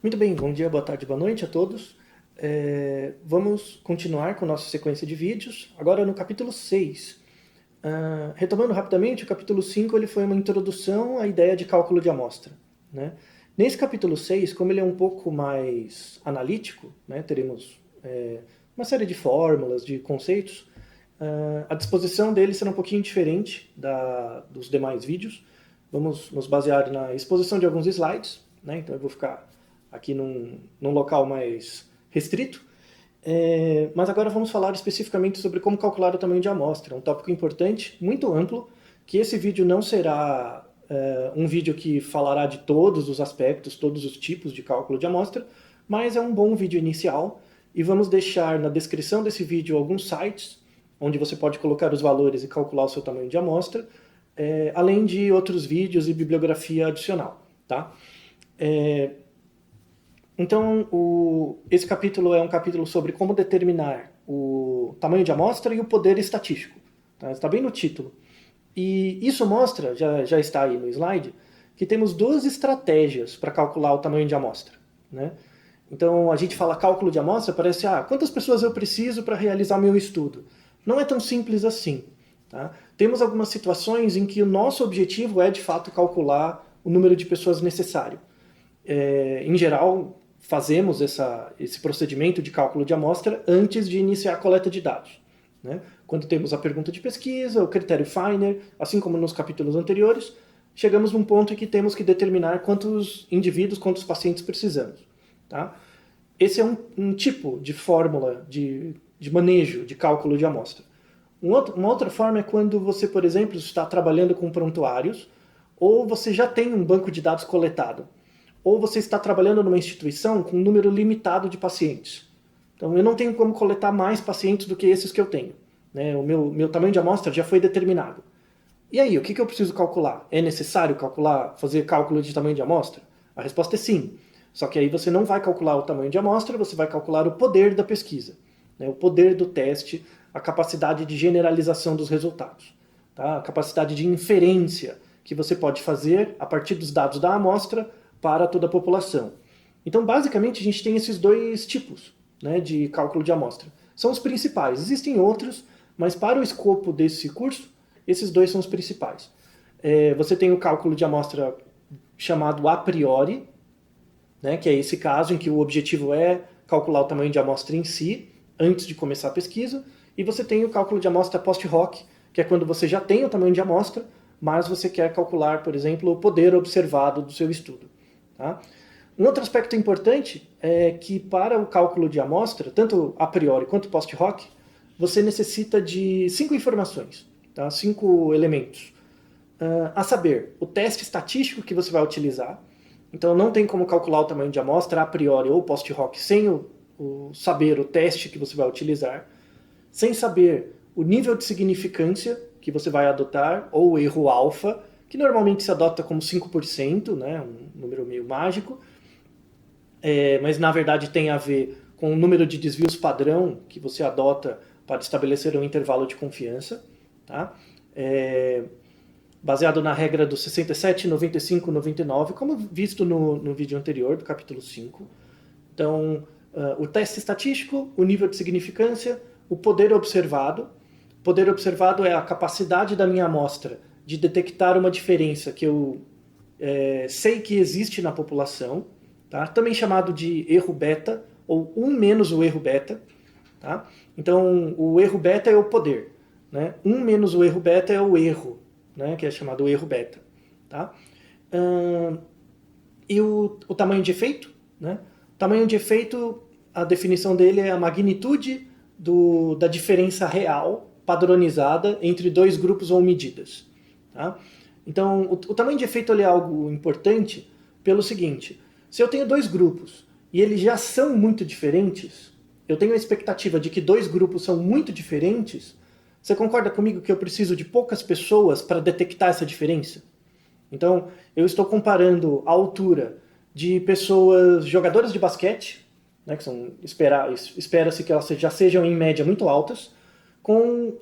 Muito bem, bom dia, boa tarde, boa noite a todos. Vamos continuar com nossa sequência de vídeos, agora no capítulo 6. Retomando rapidamente, o capítulo 5 ele foi uma introdução à ideia de cálculo de amostra, né? Nesse capítulo 6, como ele é um pouco mais analítico, né, teremos uma série de fórmulas, de conceitos, a disposição dele será um pouquinho diferente dos demais vídeos. Vamos nos basear na exposição de alguns slides, né? Então eu vou ficar aqui num local mais restrito. Mas agora vamos falar especificamente sobre como calcular o tamanho de amostra, um tópico importante, muito amplo, que esse vídeo não será um vídeo que falará de todos os aspectos, todos os tipos de cálculo de amostra, mas é um bom vídeo inicial, e vamos deixar na descrição desse vídeo alguns sites, onde você pode colocar os valores e calcular o seu tamanho de amostra, além de outros vídeos e bibliografia adicional, tá? Então, esse capítulo é um capítulo sobre como determinar o tamanho de amostra e o poder estatístico. Tá? Está bem no título. E isso mostra, já está aí no slide, que temos duas estratégias para calcular o tamanho de amostra, né? Então, a gente fala cálculo de amostra, parece, quantas pessoas eu preciso para realizar meu estudo? Não é tão simples assim. Tá? Temos algumas situações em que o nosso objetivo é, de fato, calcular o número de pessoas necessário. Em geral, fazemos esse procedimento de cálculo de amostra antes de iniciar a coleta de dados, né? Quando temos a pergunta de pesquisa, o critério Finer, assim como nos capítulos anteriores, chegamos num ponto em que temos que determinar quantos indivíduos, quantos pacientes precisamos. Tá? Esse é um tipo de fórmula de manejo, de cálculo de amostra. Uma outra forma é quando você, por exemplo, está trabalhando com prontuários, ou você já tem um banco de dados coletado, ou você está trabalhando numa instituição com um número limitado de pacientes. Então, eu não tenho como coletar mais pacientes do que esses que eu tenho, né? O meu tamanho de amostra já foi determinado. E aí, o que eu preciso calcular? É necessário fazer cálculo de tamanho de amostra? A resposta é sim. Só que aí você não vai calcular o tamanho de amostra, você vai calcular o poder da pesquisa, né? O poder do teste, a capacidade de generalização dos resultados, tá? A capacidade de inferência que você pode fazer a partir dos dados da amostra para toda a população. Então, basicamente, a gente tem esses dois tipos, né, de cálculo de amostra. São os principais. Existem outros, mas para o escopo desse curso, esses dois são os principais. Você tem o cálculo de amostra chamado a priori, né, que é esse caso em que o objetivo é calcular o tamanho de amostra em si, antes de começar a pesquisa, e você tem o cálculo de amostra post hoc, que é quando você já tem o tamanho de amostra, mas você quer calcular, por exemplo, o poder observado do seu estudo. Tá? Um outro aspecto importante é que para o cálculo de amostra, tanto a priori quanto post hoc, você necessita de 5 informações, tá? 5 elementos. A saber, o teste estatístico que você vai utilizar. Então não tem como calcular o tamanho de amostra a priori ou post hoc sem saber o teste que você vai utilizar, sem saber o nível de significância que você vai adotar, ou o erro alfa, que normalmente se adota como 5%, né, um número meio mágico, mas na verdade tem a ver com o número de desvios padrão que você adota para estabelecer um intervalo de confiança, tá? Baseado na regra dos 67, 95, 99, como visto no vídeo anterior, do capítulo 5. Então, o teste estatístico, o nível de significância, o poder observado. O poder observado é a capacidade da minha amostra de detectar uma diferença que eu sei que existe na população, tá? Também chamado de erro beta, ou 1 menos o erro beta. Tá? Então, o erro beta é o poder, né? 1 menos o erro beta é o erro, né? Que é chamado erro beta. Tá? E o tamanho de efeito, né? O tamanho de efeito, a definição dele é a magnitude da diferença real padronizada entre dois grupos ou medidas. Tá? Então, o tamanho de efeito é algo importante pelo seguinte: se eu tenho dois grupos e eles já são muito diferentes, eu tenho a expectativa de que dois grupos são muito diferentes, você concorda comigo que eu preciso de poucas pessoas para detectar essa diferença? Então, eu estou comparando a altura de pessoas, jogadoras de basquete, né, que espera-se que elas já sejam em média muito altas, com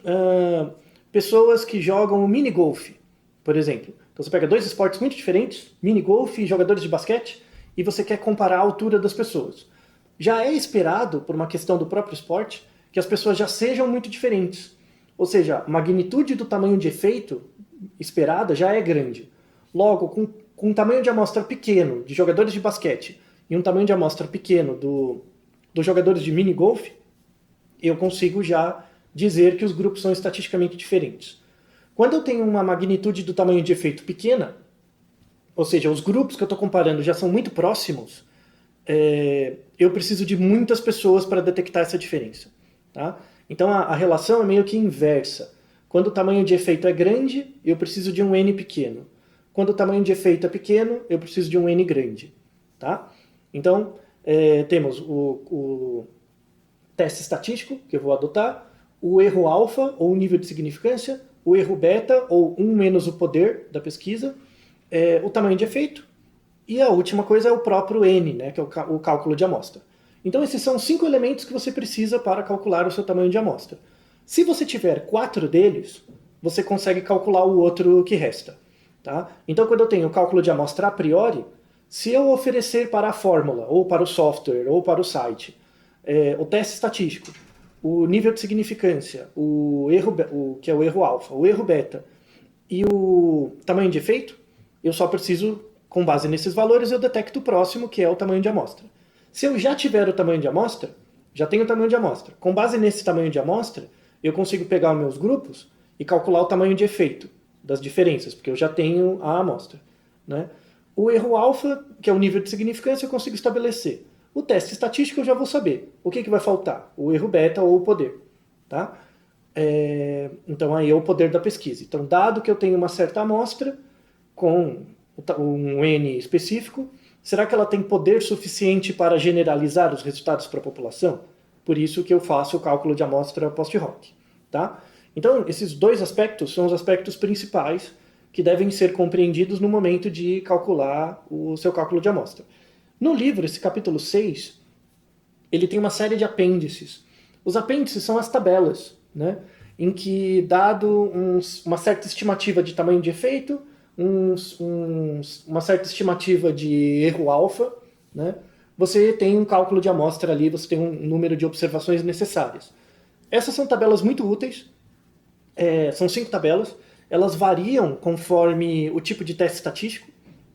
pessoas que jogam mini golfe. por exemplo. Então você pega dois esportes muito diferentes, mini-golf e jogadores de basquete, e você quer comparar a altura das pessoas. Já é esperado, por uma questão do próprio esporte, que as pessoas já sejam muito diferentes. Ou seja, a magnitude do tamanho de efeito esperada já é grande. Logo, com um tamanho de amostra pequeno de jogadores de basquete e um tamanho de amostra pequeno dos jogadores de mini-golf, eu consigo já dizer que os grupos são estatisticamente diferentes. Quando eu tenho uma magnitude do tamanho de efeito pequena, ou seja, os grupos que eu estou comparando já são muito próximos, eu preciso de muitas pessoas para detectar essa diferença. Tá? Então a relação é meio que inversa. Quando o tamanho de efeito é grande, eu preciso de um N pequeno. Quando o tamanho de efeito é pequeno, eu preciso de um N grande. Tá? Então, temos o teste estatístico, que eu vou adotar, o erro alfa, ou nível de significância, o erro beta, ou 1 menos o poder da pesquisa, o tamanho de efeito, e a última coisa é o próprio N, né, que é o cálculo de amostra. Então esses são 5 elementos que você precisa para calcular o seu tamanho de amostra. Se você tiver 4 deles, você consegue calcular o outro que resta. Tá? Então quando eu tenho o cálculo de amostra a priori, se eu oferecer para a fórmula, ou para o software, ou para o site, o teste estatístico, o nível de significância, que é o erro alfa, o erro beta e o tamanho de efeito, eu só preciso, com base nesses valores, eu detecto o próximo, que é o tamanho de amostra. Se eu já tiver o tamanho de amostra, já tenho o tamanho de amostra. Com base nesse tamanho de amostra, eu consigo pegar os meus grupos e calcular o tamanho de efeito das diferenças, porque eu já tenho a amostra. Né? O erro alfa, que é o nível de significância, eu consigo estabelecer. O teste estatístico eu já vou saber. O que vai faltar? O erro beta ou o poder. Tá? Então aí é o poder da pesquisa. Então, dado que eu tenho uma certa amostra, com um N específico, será que ela tem poder suficiente para generalizar os resultados para a população? Por isso que eu faço o cálculo de amostra post-hoc. Tá? Então, esses dois aspectos são os aspectos principais que devem ser compreendidos no momento de calcular o seu cálculo de amostra. No livro, esse capítulo 6, ele tem uma série de apêndices. Os apêndices são as tabelas, né? Em que, dado uma certa estimativa de tamanho de efeito, uma certa estimativa de erro alfa, né? Você tem um cálculo de amostra ali, você tem um número de observações necessárias. Essas são tabelas muito úteis, são 5 tabelas, elas variam conforme o tipo de teste estatístico.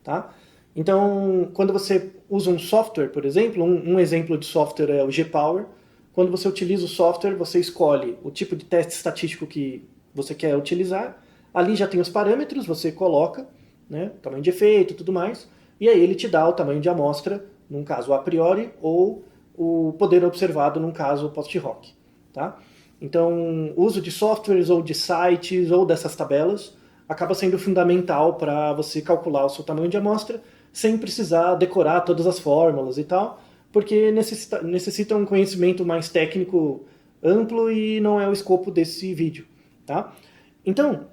Tá? Então, quando você usa um software, por exemplo, um exemplo de software é o GPower. Quando você utiliza o software, você escolhe o tipo de teste estatístico que você quer utilizar. Ali já tem os parâmetros, você coloca, né, tamanho de efeito e tudo mais, e aí ele te dá o tamanho de amostra, num caso a priori, ou o poder observado, num caso post-hoc. Tá? Então, o uso de softwares ou de sites ou dessas tabelas acaba sendo fundamental para você calcular o seu tamanho de amostra sem precisar decorar todas as fórmulas e tal, porque necessita um conhecimento mais técnico amplo e não é o escopo desse vídeo. Tá? Então,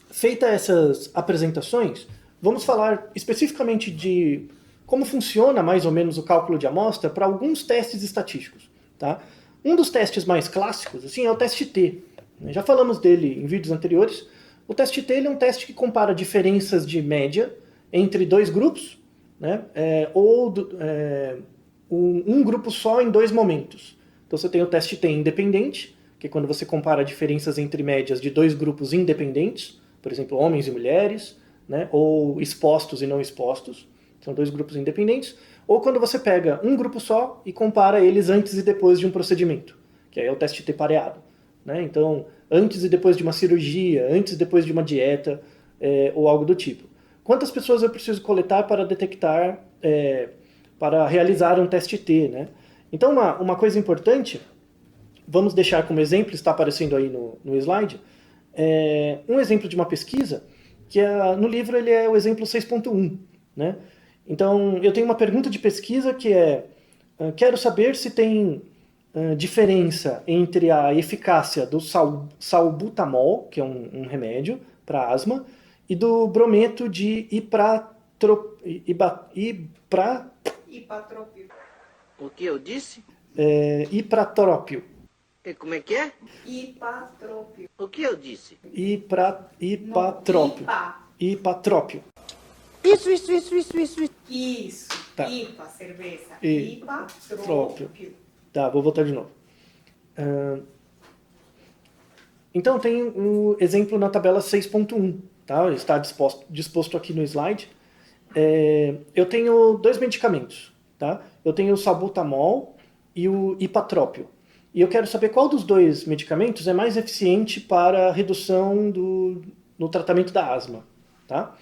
feitas essas apresentações, vamos falar especificamente de como funciona mais ou menos o cálculo de amostra para alguns testes estatísticos. Tá? Um dos testes mais clássicos assim, é o teste T. Já falamos dele em vídeos anteriores. O teste T é um teste que compara diferenças de média entre dois grupos, né, um grupo só em dois momentos. Então você tem o teste T independente, que é quando você compara diferenças entre médias de dois grupos independentes, por exemplo, homens e mulheres, né, ou expostos e não expostos, são dois grupos independentes, ou quando você pega um grupo só e compara eles antes e depois de um procedimento, que aí é o teste T pareado. Né? Então, antes e depois de uma cirurgia, antes e depois de uma dieta, ou algo do tipo. Quantas pessoas eu preciso coletar para detectar, para realizar um teste T? Né? Então, uma coisa importante, vamos deixar como exemplo, está aparecendo aí no slide, um exemplo de uma pesquisa, que no livro ele é o exemplo 6.1. Né? Então, eu tenho uma pergunta de pesquisa que quero saber se tem diferença entre a eficácia do salbutamol, que é um remédio para asma, e do brometo de Ipatropio. O que eu disse? Ipratrópio. E como é que é? Hipatrópio. O que eu disse? Hipatrópio. Hipatrópio. Isso. Isso. Tá. Ipa, cerveja. Hipatrópio. Hipatrópio. Tá, vou voltar de novo. Então tem o exemplo na tabela 6.1, tá? Está disposto aqui no slide. Eu tenho dois medicamentos, tá? Eu tenho o salbutamol e o ipatrópio. E eu quero saber qual dos dois medicamentos é mais eficiente para a redução no tratamento da asma, tá?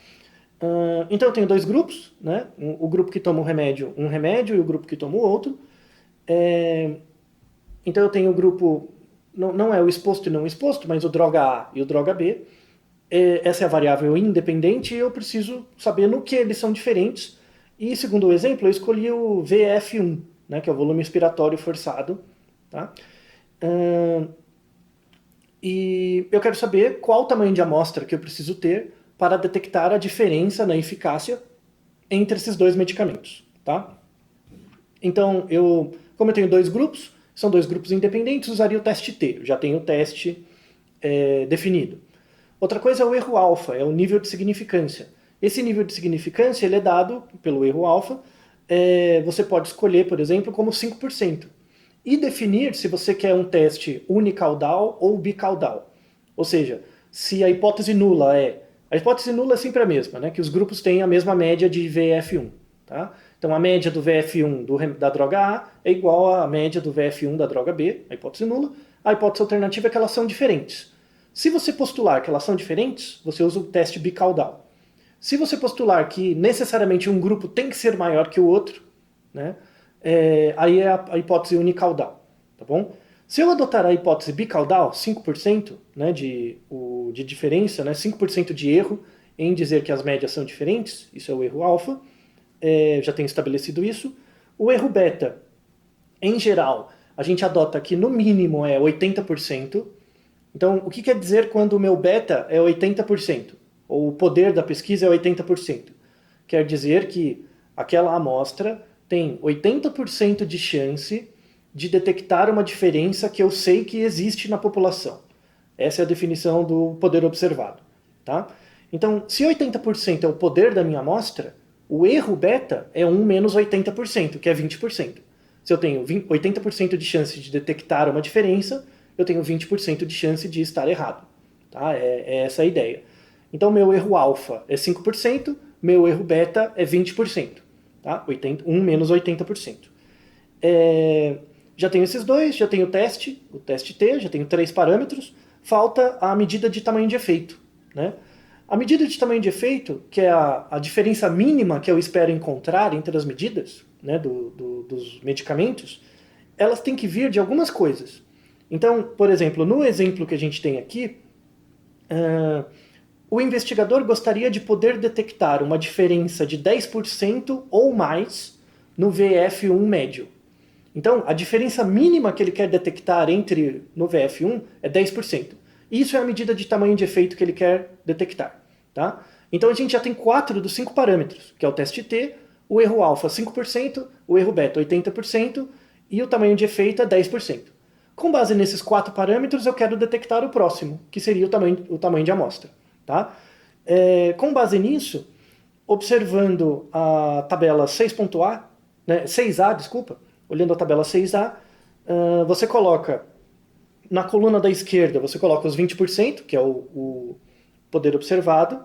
Então eu tenho dois grupos, né? O grupo que toma um remédio e o grupo que toma o outro. Então eu tenho o grupo, não é o exposto e não exposto, mas o droga A e o droga B. Essa é a variável independente e eu preciso saber no que eles são diferentes. E segundo o exemplo, eu escolhi o VF1, né, que é o volume expiratório forçado. Tá? E eu quero saber qual o tamanho de amostra que eu preciso ter para detectar a diferença na eficácia entre esses dois medicamentos. Tá? Então, como eu tenho dois grupos, são dois grupos independentes, usaria o teste T. Eu já tenho o teste definido. Outra coisa é o erro alfa, é o nível de significância. Esse nível de significância ele é dado pelo erro alfa. Você pode escolher, por exemplo, como 5%. E definir se você quer um teste unicaudal ou bicaudal. Ou seja, se a hipótese nula é... A hipótese nula é sempre a mesma, né? Que os grupos têm a mesma média de VF1. Tá? Então a média do VF1 da droga A é igual à média do VF1 da droga B, a hipótese nula. A hipótese alternativa é que elas são diferentes. Se você postular que elas são diferentes, você usa o teste bicaudal. Se você postular que necessariamente um grupo tem que ser maior que o outro, né, aí é a hipótese unicaudal. Tá bom? Se eu adotar a hipótese bicaudal, 5% né, de diferença, né, 5% de erro em dizer que as médias são diferentes, isso é o erro alfa, já tenho estabelecido isso. O erro beta, em geral, a gente adota que no mínimo é 80%. Então, o que quer dizer quando o meu beta é 80%? Ou o poder da pesquisa é 80%? Quer dizer que aquela amostra tem 80% de chance de detectar uma diferença que eu sei que existe na população. Essa é a definição do poder observado. Tá? Então, se 80% é o poder da minha amostra, o erro beta é 1 menos 80%, que é 20%. Se eu tenho 80% de chance de detectar uma diferença, eu tenho 20% de chance de estar errado. Tá? É essa a ideia. Então, meu erro alfa é 5%, meu erro beta é 20%. Tá? 1 menos 80%. Já tenho esses dois, já tenho o teste T, já tenho 3 parâmetros. Falta a medida de tamanho de efeito. Né? A medida de tamanho de efeito, que é a diferença mínima que eu espero encontrar entre as medidas né, dos medicamentos, elas têm que vir de algumas coisas. Então, por exemplo, no exemplo que a gente tem aqui, o investigador gostaria de poder detectar uma diferença de 10% ou mais no VF1 médio. Então, a diferença mínima que ele quer detectar no VF1 é 10%. Isso é a medida de tamanho de efeito que ele quer detectar. Tá? Então, a gente já tem 4 dos 5 parâmetros, que é o teste T, o erro alfa 5%, o erro beta 80% e o tamanho de efeito é 10%. Com base nesses 4 parâmetros, eu quero detectar o próximo, que seria o tamanho de amostra. Tá? Com base nisso, observando a tabela 6A, desculpa, olhando a tabela 6A, você coloca, na coluna da esquerda, você coloca os 20%, que é o poder observado,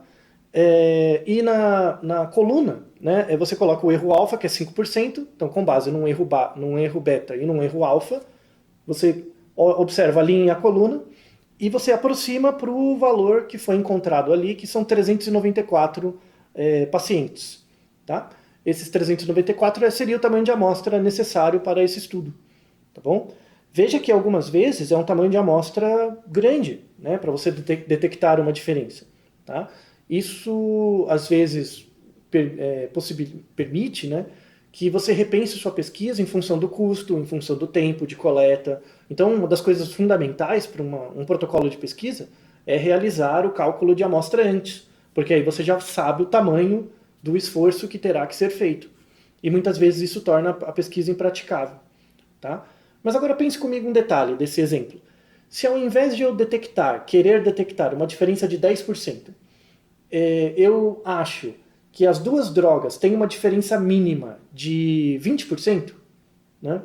e na coluna, né, você coloca o erro alfa, que é 5%, então com base num erro beta e num erro alfa, você observa a linha e a coluna, e você aproxima para o valor que foi encontrado ali, que são 394 pacientes. Tá? Esses 394 seria o tamanho de amostra necessário para esse estudo. Tá bom? Veja que algumas vezes é um tamanho de amostra grande, né, para você detectar uma diferença. Tá? Isso, às vezes, permite né, que você repense sua pesquisa em função do custo, em função do tempo de coleta. Então, uma das coisas fundamentais para um protocolo de pesquisa é realizar o cálculo de amostra antes, porque aí você já sabe o tamanho do esforço que terá que ser feito. E muitas vezes isso torna a pesquisa impraticável. Tá? Mas agora pense comigo um detalhe desse exemplo. Se ao invés de eu querer detectar uma diferença de 10%, eu acho que as duas drogas têm uma diferença mínima de 20%, né?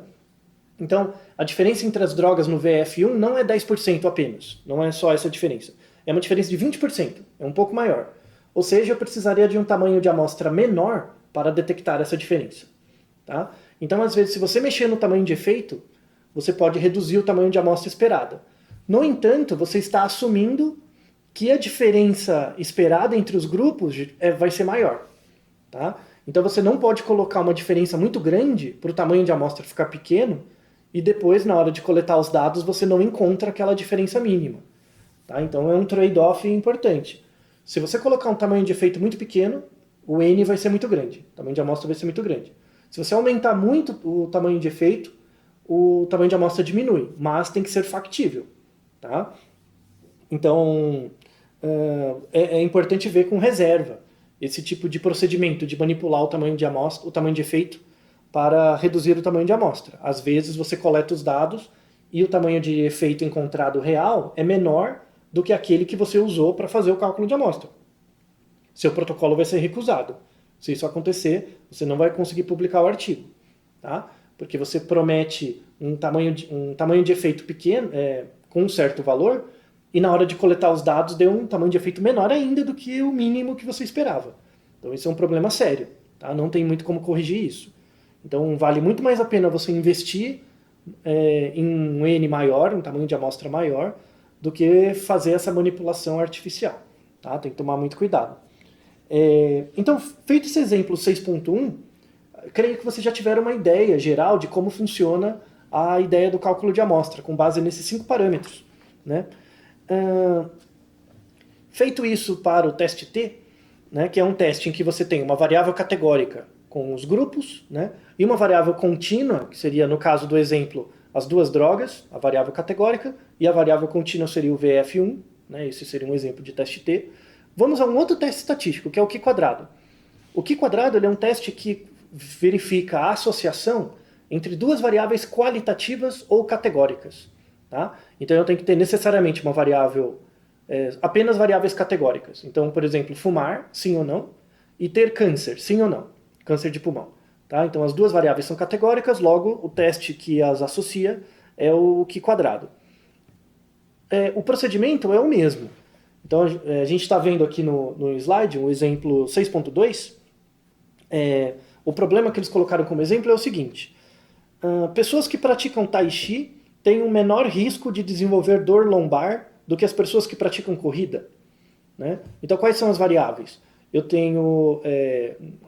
Então, a diferença entre as drogas no VF1 não é 10% apenas, não é só essa diferença. É uma diferença de 20%, é um pouco maior. Ou seja, eu precisaria de um tamanho de amostra menor para detectar essa diferença. Tá? Então, às vezes, se você mexer no tamanho de efeito, você pode reduzir o tamanho de amostra esperada. No entanto, você está assumindo que a diferença esperada entre os grupos vai ser maior. Tá? Então, você não pode colocar uma diferença muito grande para o tamanho de amostra ficar pequeno e depois, na hora de coletar os dados, você não encontra aquela diferença mínima. Tá? Então, é um trade-off importante. Se você colocar um tamanho de efeito muito pequeno, o N vai ser muito grande, o tamanho de amostra vai ser muito grande. Se você aumentar muito o tamanho de efeito, o tamanho de amostra diminui, mas tem que ser factível. Tá? Então, é importante ver com reserva esse tipo de procedimento de manipular o tamanho de amostra, o tamanho de efeito, para reduzir o tamanho de amostra. Às vezes você coleta os dados e o tamanho de efeito encontrado real é menor do que aquele que você usou para fazer o cálculo de amostra. Seu protocolo vai ser recusado. Se isso acontecer, você não vai conseguir publicar o artigo. Tá? Porque você promete um tamanho de efeito pequeno, com um certo valor, e na hora de coletar os dados deu um tamanho de efeito menor ainda do que o mínimo que você esperava. Então isso é um problema sério. Tá? Não tem muito como corrigir isso. Então vale muito mais a pena você investir em um N maior, um tamanho de amostra maior, do que fazer essa manipulação artificial. Tá? Tem que tomar muito cuidado. Então, feito esse exemplo 6.1, creio que vocês já tiveram uma ideia geral de como funciona a ideia do cálculo de amostra, com base nesses 5 parâmetros. Né? Feito isso para o teste T, né, que é um teste em que você tem uma variável categórica com os grupos, né, e uma variável contínua, que seria, no caso do exemplo, as duas drogas, a variável categórica, e a variável contínua seria o VF1, né, esse seria um exemplo de teste T. Vamos a um outro teste estatístico, que é o Q-quadrado. O Q-quadrado ele é um teste que verifica a associação entre duas variáveis qualitativas ou categóricas. Tá? Então eu tenho que ter necessariamente uma variável, apenas variáveis categóricas. Então, por exemplo, fumar, sim ou não, e ter câncer, sim ou não, câncer de pulmão. Tá? Então as duas variáveis são categóricas, logo o teste que as associa é o Q-quadrado. O procedimento é o mesmo. Então a gente está vendo aqui no slide o exemplo 6.2. O problema que eles colocaram como exemplo é o seguinte: pessoas que praticam Tai Chi têm um menor risco de desenvolver dor lombar do que as pessoas que praticam corrida. Né? Então quais são as variáveis? Eu tenho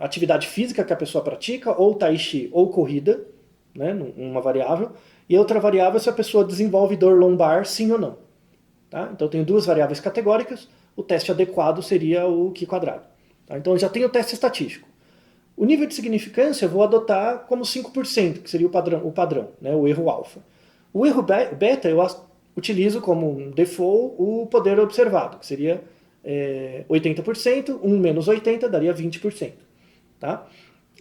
atividade física que a pessoa pratica, ou Tai Chi, ou corrida, né? Uma variável, e outra variável é se a pessoa desenvolve dor lombar, sim ou não. Tá? Então eu tenho duas variáveis categóricas, o teste adequado seria o Q-quadrado. Tá? Então eu já tenho o teste estatístico. O nível de significância eu vou adotar como 5%, que seria o padrão, né? O erro alfa. O erro beta eu utilizo como um default o poder observado, que seria 80%, 1 menos 80 daria 20%. Tá?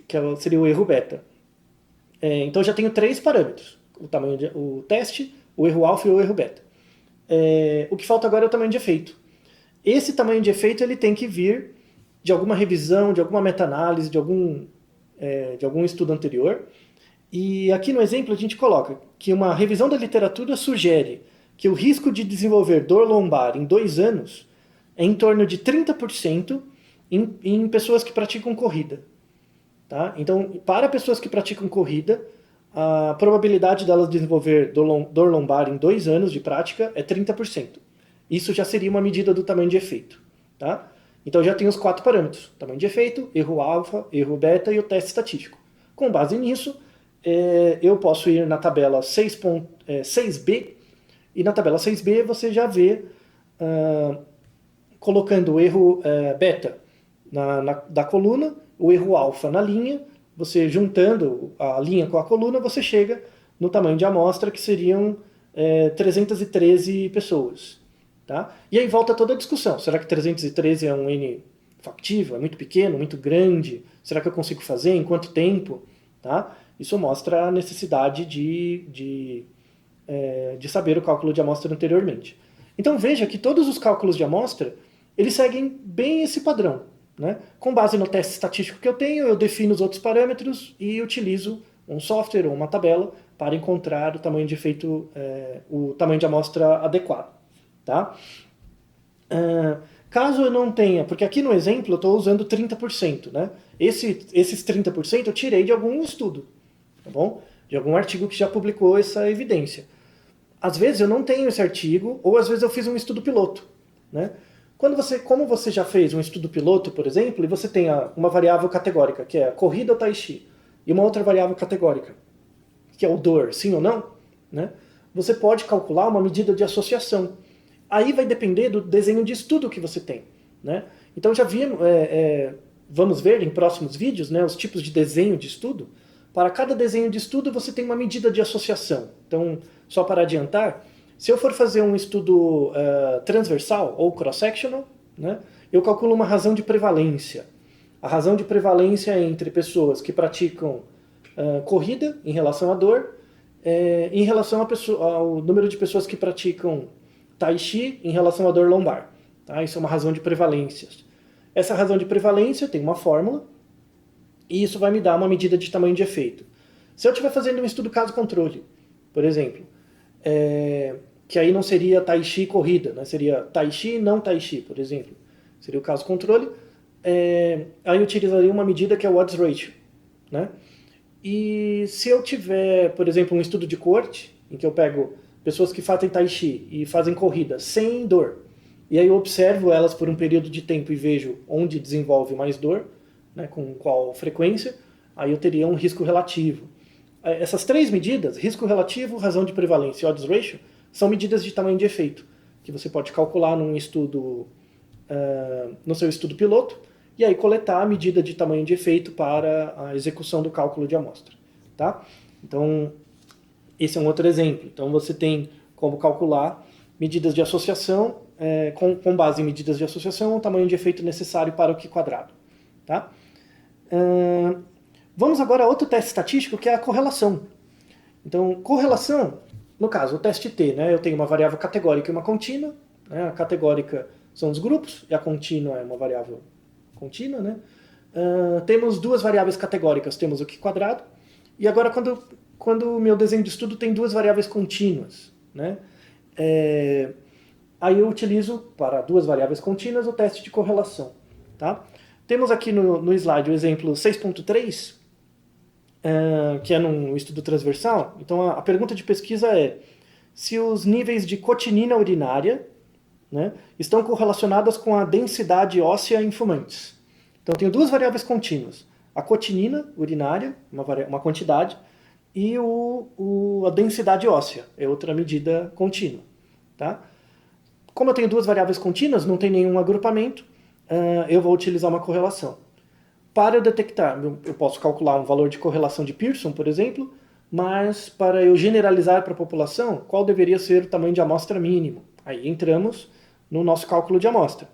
Que seria o erro beta. Então eu já tenho 3 parâmetros, o teste, o erro alfa e o erro beta. O que falta agora é o tamanho de efeito. Esse tamanho de efeito ele tem que vir de alguma revisão, de alguma meta-análise, de algum estudo anterior. E aqui no exemplo a gente coloca que uma revisão da literatura sugere que o risco de desenvolver dor lombar em 2 anos é em torno de 30% em pessoas que praticam corrida. Tá? Então, para pessoas que praticam corrida, a probabilidade delas desenvolver dor lombar em 2 anos de prática é 30%. Isso já seria uma medida do tamanho de efeito. Tá? Então já tem os 4 parâmetros: tamanho de efeito, erro alfa, erro beta e o teste estatístico. Com base nisso, eu posso ir na tabela 6B, e na tabela 6B você já vê, colocando o erro beta da coluna, o erro alfa na linha, você juntando a linha com a coluna, você chega no tamanho de amostra, que seriam 313 pessoas. Tá? E aí volta toda a discussão. Será que 313 é um N factível? É muito pequeno, muito grande? Será que eu consigo fazer? Em quanto tempo? Tá? Isso mostra a necessidade de saber o cálculo de amostra anteriormente. Então veja que todos os cálculos de amostra, eles seguem bem esse padrão. Né? Com base no teste estatístico que eu tenho, eu defino os outros parâmetros e utilizo um software ou uma tabela para encontrar o tamanho de efeito, o tamanho de amostra adequado. Tá? Caso eu não tenha, porque aqui no exemplo eu estou usando 30%, né? Esses 30% eu tirei de algum estudo, tá bom? De algum artigo que já publicou essa evidência. Às vezes eu não tenho esse artigo, ou às vezes eu fiz um estudo piloto, né? Como você já fez um estudo piloto, por exemplo, e você tem uma variável categórica, que é a corrida ou tai chi, e uma outra variável categórica, que é o dor, sim ou não, né? Você pode calcular uma medida de associação. Aí vai depender do desenho de estudo que você tem, né? Então já vimos, vamos ver em próximos vídeos, né, os tipos de desenho de estudo. Para cada desenho de estudo você tem uma medida de associação. Então, só para adiantar, se eu for fazer um estudo transversal ou cross-sectional, né, eu calculo uma razão de prevalência. A razão de prevalência é entre pessoas que praticam corrida em relação à dor, em relação ao número de pessoas que praticam tai chi em relação à dor lombar. Tá? Isso é uma razão de prevalências. Essa razão de prevalência tem uma fórmula, e isso vai me dar uma medida de tamanho de efeito. Se eu estiver fazendo um estudo caso-controle, por exemplo, que aí não seria tai chi corrida, né? Seria tai chi não tai chi, por exemplo. Seria o caso-controle. Aí eu utilizaria uma medida que é o odds ratio. Né? E se eu tiver, por exemplo, um estudo de coorte, em que eu pego pessoas que fazem tai chi e fazem corrida sem dor, e aí eu observo elas por um período de tempo e vejo onde desenvolve mais dor, né, com qual frequência, aí eu teria um risco relativo. Essas três medidas, risco relativo, razão de prevalência e odds ratio, são medidas de tamanho de efeito, que você pode calcular num estudo, no seu estudo piloto, e aí coletar a medida de tamanho de efeito para a execução do cálculo de amostra. Tá? Então, esse é um outro exemplo. Então você tem como calcular medidas de associação, com base em medidas de associação, o tamanho de efeito necessário para o Q quadrado. Tá? Vamos agora a outro teste estatístico, que é a correlação. Então, correlação, no caso, o teste T, né, eu tenho uma variável categórica e uma contínua. Né, a categórica são os grupos, e a contínua é uma variável contínua. Né? Temos duas variáveis categóricas, temos o Q quadrado, e agora quando o meu desenho de estudo tem duas variáveis contínuas, né? Aí eu utilizo, para duas variáveis contínuas, o teste de correlação. Tá? Temos aqui no slide o exemplo 6.3, que é num estudo transversal. Então a pergunta de pesquisa é se os níveis de cotinina urinária, né, estão correlacionadas com a densidade óssea em fumantes. Então eu tenho duas variáveis contínuas. A cotinina urinária, uma quantidade, e a densidade óssea, é outra medida contínua. Tá? Como eu tenho duas variáveis contínuas, não tem nenhum agrupamento, eu vou utilizar uma correlação. Para eu detectar, eu posso calcular um valor de correlação de Pearson, por exemplo, mas para eu generalizar para a população, qual deveria ser o tamanho de amostra mínimo? Aí entramos no nosso cálculo de amostra.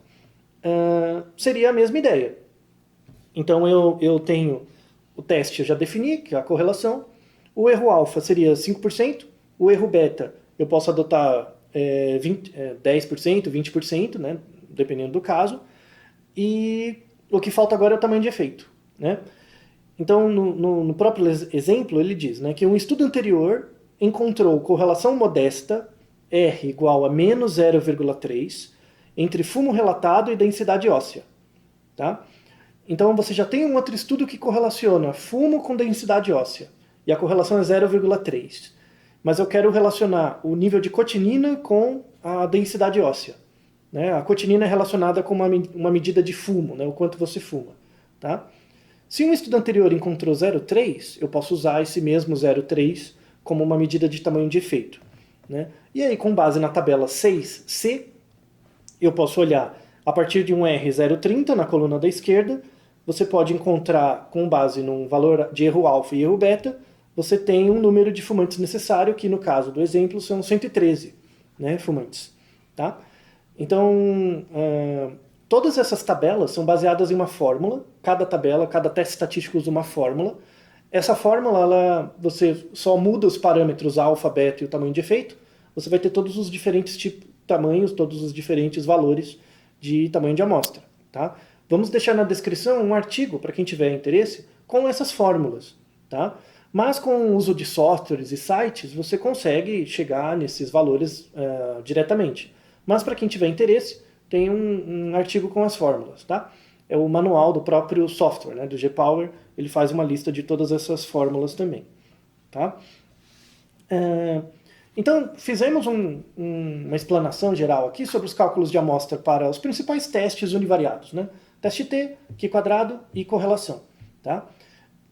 Seria a mesma ideia. Então eu tenho o teste, eu já defini, que é a correlação. O erro alfa seria 5%, o erro beta eu posso adotar 10%, 20%, né, dependendo do caso. E o que falta agora é o tamanho de efeito. Né? Então, no próprio exemplo, ele diz, né, que um estudo anterior encontrou correlação modesta, R igual a menos 0,3, entre fumo relatado e densidade óssea. Tá? Então, você já tem um outro estudo que correlaciona fumo com densidade óssea, e a correlação é 0,3. Mas eu quero relacionar o nível de cotinina com a densidade óssea. Né? A cotinina é relacionada com uma medida de fumo, né? O quanto você fuma. Tá? Se um estudo anterior encontrou 0,3, eu posso usar esse mesmo 0,3 como uma medida de tamanho de efeito. Né? E aí, com base na tabela 6C, eu posso olhar a partir de um R 0,30 na coluna da esquerda, você pode encontrar, com base num valor de erro alfa e erro beta, você tem um número de fumantes necessário, que no caso do exemplo são 113, né, fumantes. Tá? Então, todas essas tabelas são baseadas em uma fórmula, cada tabela, cada teste estatístico usa uma fórmula, Essa fórmula, você só muda os parâmetros alfa, beta e o tamanho de efeito, você vai ter todos os diferentes tamanhos, todos os diferentes valores de tamanho de amostra. Tá? Vamos deixar na descrição um artigo, para quem tiver interesse, com essas fórmulas. Tá? Mas com o uso de softwares e sites, você consegue chegar nesses valores diretamente. Mas para quem tiver interesse, tem um artigo com as fórmulas. Tá? É o manual do próprio software, né, do G-Power, ele faz uma lista de todas essas fórmulas também. Tá? Então, fizemos uma explanação geral aqui sobre os cálculos de amostra para os principais testes univariados. Né? Teste T, Q² e correlação. Tá?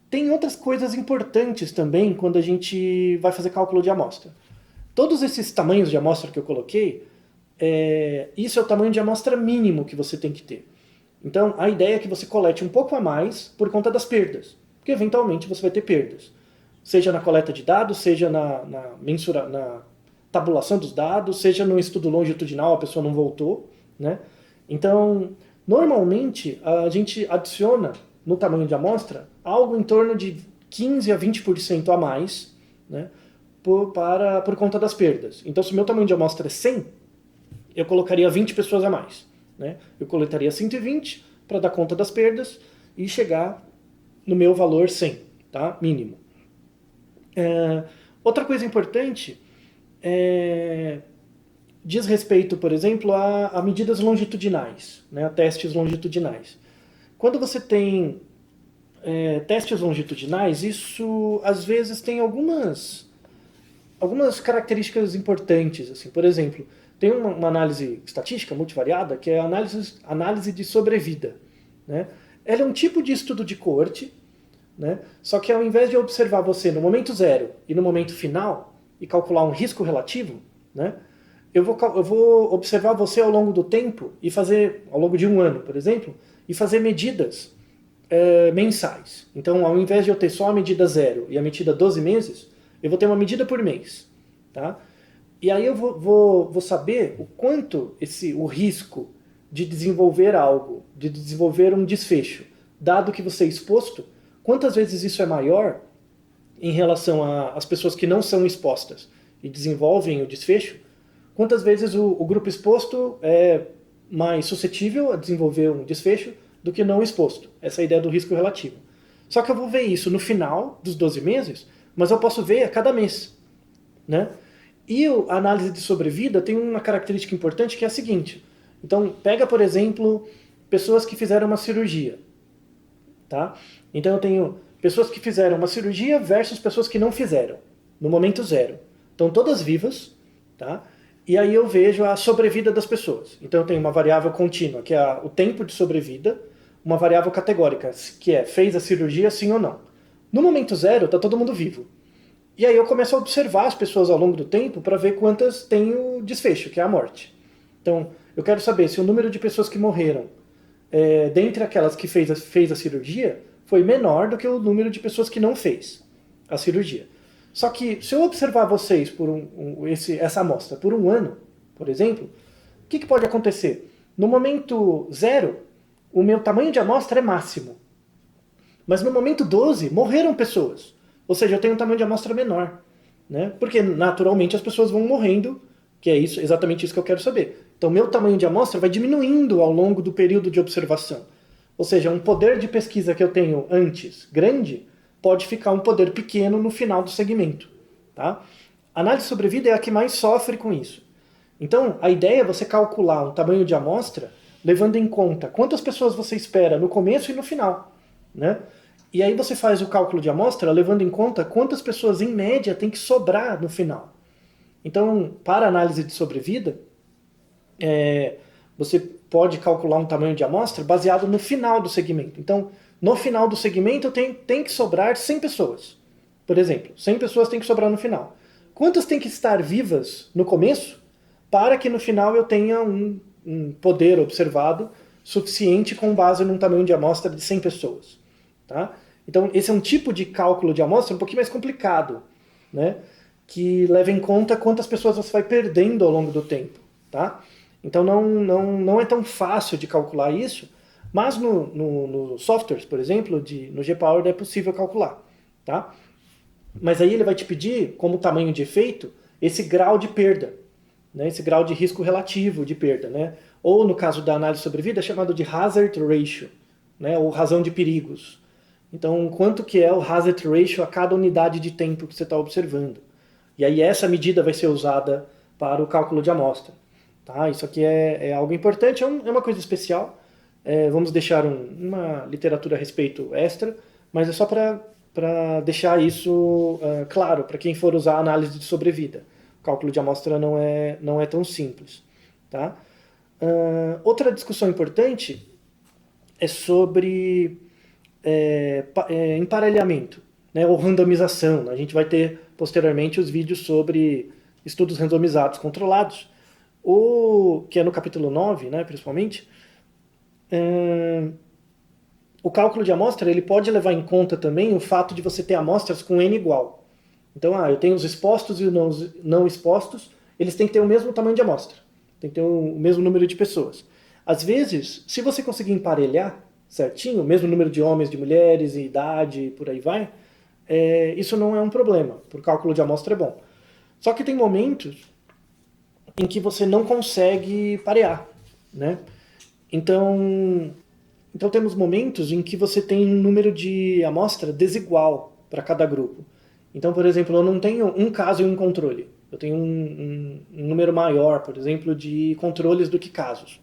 Tem outras coisas importantes também quando a gente vai fazer cálculo de amostra. Todos esses tamanhos de amostra que eu coloquei, isso é o tamanho de amostra mínimo que você tem que ter. Então, a ideia é que você colete um pouco a mais por conta das perdas, porque eventualmente você vai ter perdas. Seja na coleta de dados, seja na tabulação dos dados, seja no estudo longitudinal, a pessoa não voltou. Né? Então, normalmente, a gente adiciona no tamanho de amostra algo em torno de 15 a 20% a mais, né, por conta das perdas. Então, se o meu tamanho de amostra é 100, eu colocaria 20 pessoas a mais. Né? Eu coletaria 120 para dar conta das perdas e chegar no meu valor 100, tá? Mínimo. Outra coisa importante diz respeito, por exemplo, a medidas longitudinais, né? A testes longitudinais. Quando você tem testes longitudinais, isso às vezes tem algumas características importantes. Assim. Por exemplo, tem uma análise estatística multivariada que é a análise de sobrevida. Né? Ela é um tipo de estudo de coorte, né? Só que ao invés de observar você no momento zero e no momento final e calcular um risco relativo, né? Eu vou observar você ao longo do tempo e fazer, ao longo de um ano, por exemplo, e fazer medidas mensais. Então, ao invés de eu ter só a medida 0 e a medida 12 meses, eu vou ter uma medida por mês. Tá? E aí eu vou saber o quanto o risco de desenvolver algo, de desenvolver um desfecho, dado que você é exposto, quantas vezes isso é maior em relação às pessoas que não são expostas e desenvolvem o desfecho, quantas vezes o grupo exposto é mais suscetível a desenvolver um desfecho do que não exposto. Essa é a ideia do risco relativo. Só que eu vou ver isso no final dos 12 meses, mas eu posso ver a cada mês. Né? E a análise de sobrevida tem uma característica importante que é a seguinte. Então, pega, por exemplo, pessoas que fizeram uma cirurgia. Tá? Então eu tenho pessoas que fizeram uma cirurgia versus pessoas que não fizeram, no momento zero. Estão todas vivas, tá? E aí eu vejo a sobrevida das pessoas. Então eu tenho uma variável contínua, que é o tempo de sobrevida, uma variável categórica, que é fez a cirurgia sim ou não. No momento zero, está todo mundo vivo. E aí eu começo a observar as pessoas ao longo do tempo para ver quantas têm o desfecho, que é a morte. Então, eu quero saber se o número de pessoas que morreram dentre aquelas que fez a cirurgia foi menor do que o número de pessoas que não fez a cirurgia. Só que se eu observar vocês por essa amostra por um ano, por exemplo, o que pode acontecer? No momento zero, o meu tamanho de amostra é máximo. Mas no momento 12, morreram pessoas. Ou seja, eu tenho um tamanho de amostra menor. Né? Porque naturalmente as pessoas vão morrendo, que é exatamente isso que eu quero saber. Então meu tamanho de amostra vai diminuindo ao longo do período de observação. Ou seja, um poder de pesquisa que eu tenho antes grande pode ficar um poder pequeno no final do segmento. Tá? A análise de sobrevida é a que mais sofre com isso. Então a ideia é você calcular um tamanho de amostra levando em conta quantas pessoas você espera no começo e no final. Né? E aí você faz o cálculo de amostra levando em conta quantas pessoas em média tem que sobrar no final. Então, para análise de sobrevida, você pode calcular um tamanho de amostra baseado no final do segmento. Então, no final do segmento tem que sobrar 100 pessoas. Por exemplo, 100 pessoas tem que sobrar no final. Quantas tem que estar vivas no começo para que no final eu tenha um poder observado suficiente com base num tamanho de amostra de 100 pessoas? Tá? Então, esse é um tipo de cálculo de amostra um pouquinho mais complicado, né? Que leva em conta quantas pessoas você vai perdendo ao longo do tempo. Tá? Então, não é tão fácil de calcular isso, mas no softwares, por exemplo, no G-Power é possível calcular. tá? Mas aí ele vai te pedir, como tamanho de efeito, esse grau de perda, né? Esse grau de risco relativo de perda, né? Ou no caso da análise sobre vida, é chamado de hazard ratio, né? Ou razão de perigos. Então, quanto que é o hazard ratio a cada unidade de tempo que você está observando? E aí essa medida vai ser usada para o cálculo de amostra. Tá? Isso aqui é algo importante, é uma coisa especial. Vamos deixar uma literatura a respeito extra, mas é só para deixar isso claro para quem for usar a análise de sobrevida. O cálculo de amostra não é tão simples. Tá? Outra discussão importante é sobre emparelhamento, né, ou randomização. A gente vai ter posteriormente os vídeos sobre estudos randomizados controlados, que é no capítulo 9, né, principalmente. O cálculo de amostra ele pode levar em conta também o fato de você ter amostras com N igual. Então, eu tenho os expostos e os não expostos, eles têm que ter o mesmo tamanho de amostra, tem que ter o mesmo número de pessoas. Às vezes, se você conseguir emparelhar certinho, o mesmo número de homens, de mulheres, e idade, por aí vai, isso não é um problema, por cálculo de amostra é bom. Só que tem momentos em que você não consegue parear, né? Então temos momentos em que você tem um número de amostra desigual para cada grupo. Então, por exemplo, eu não tenho um caso e um controle. Eu tenho um número maior, por exemplo, de controles do que casos.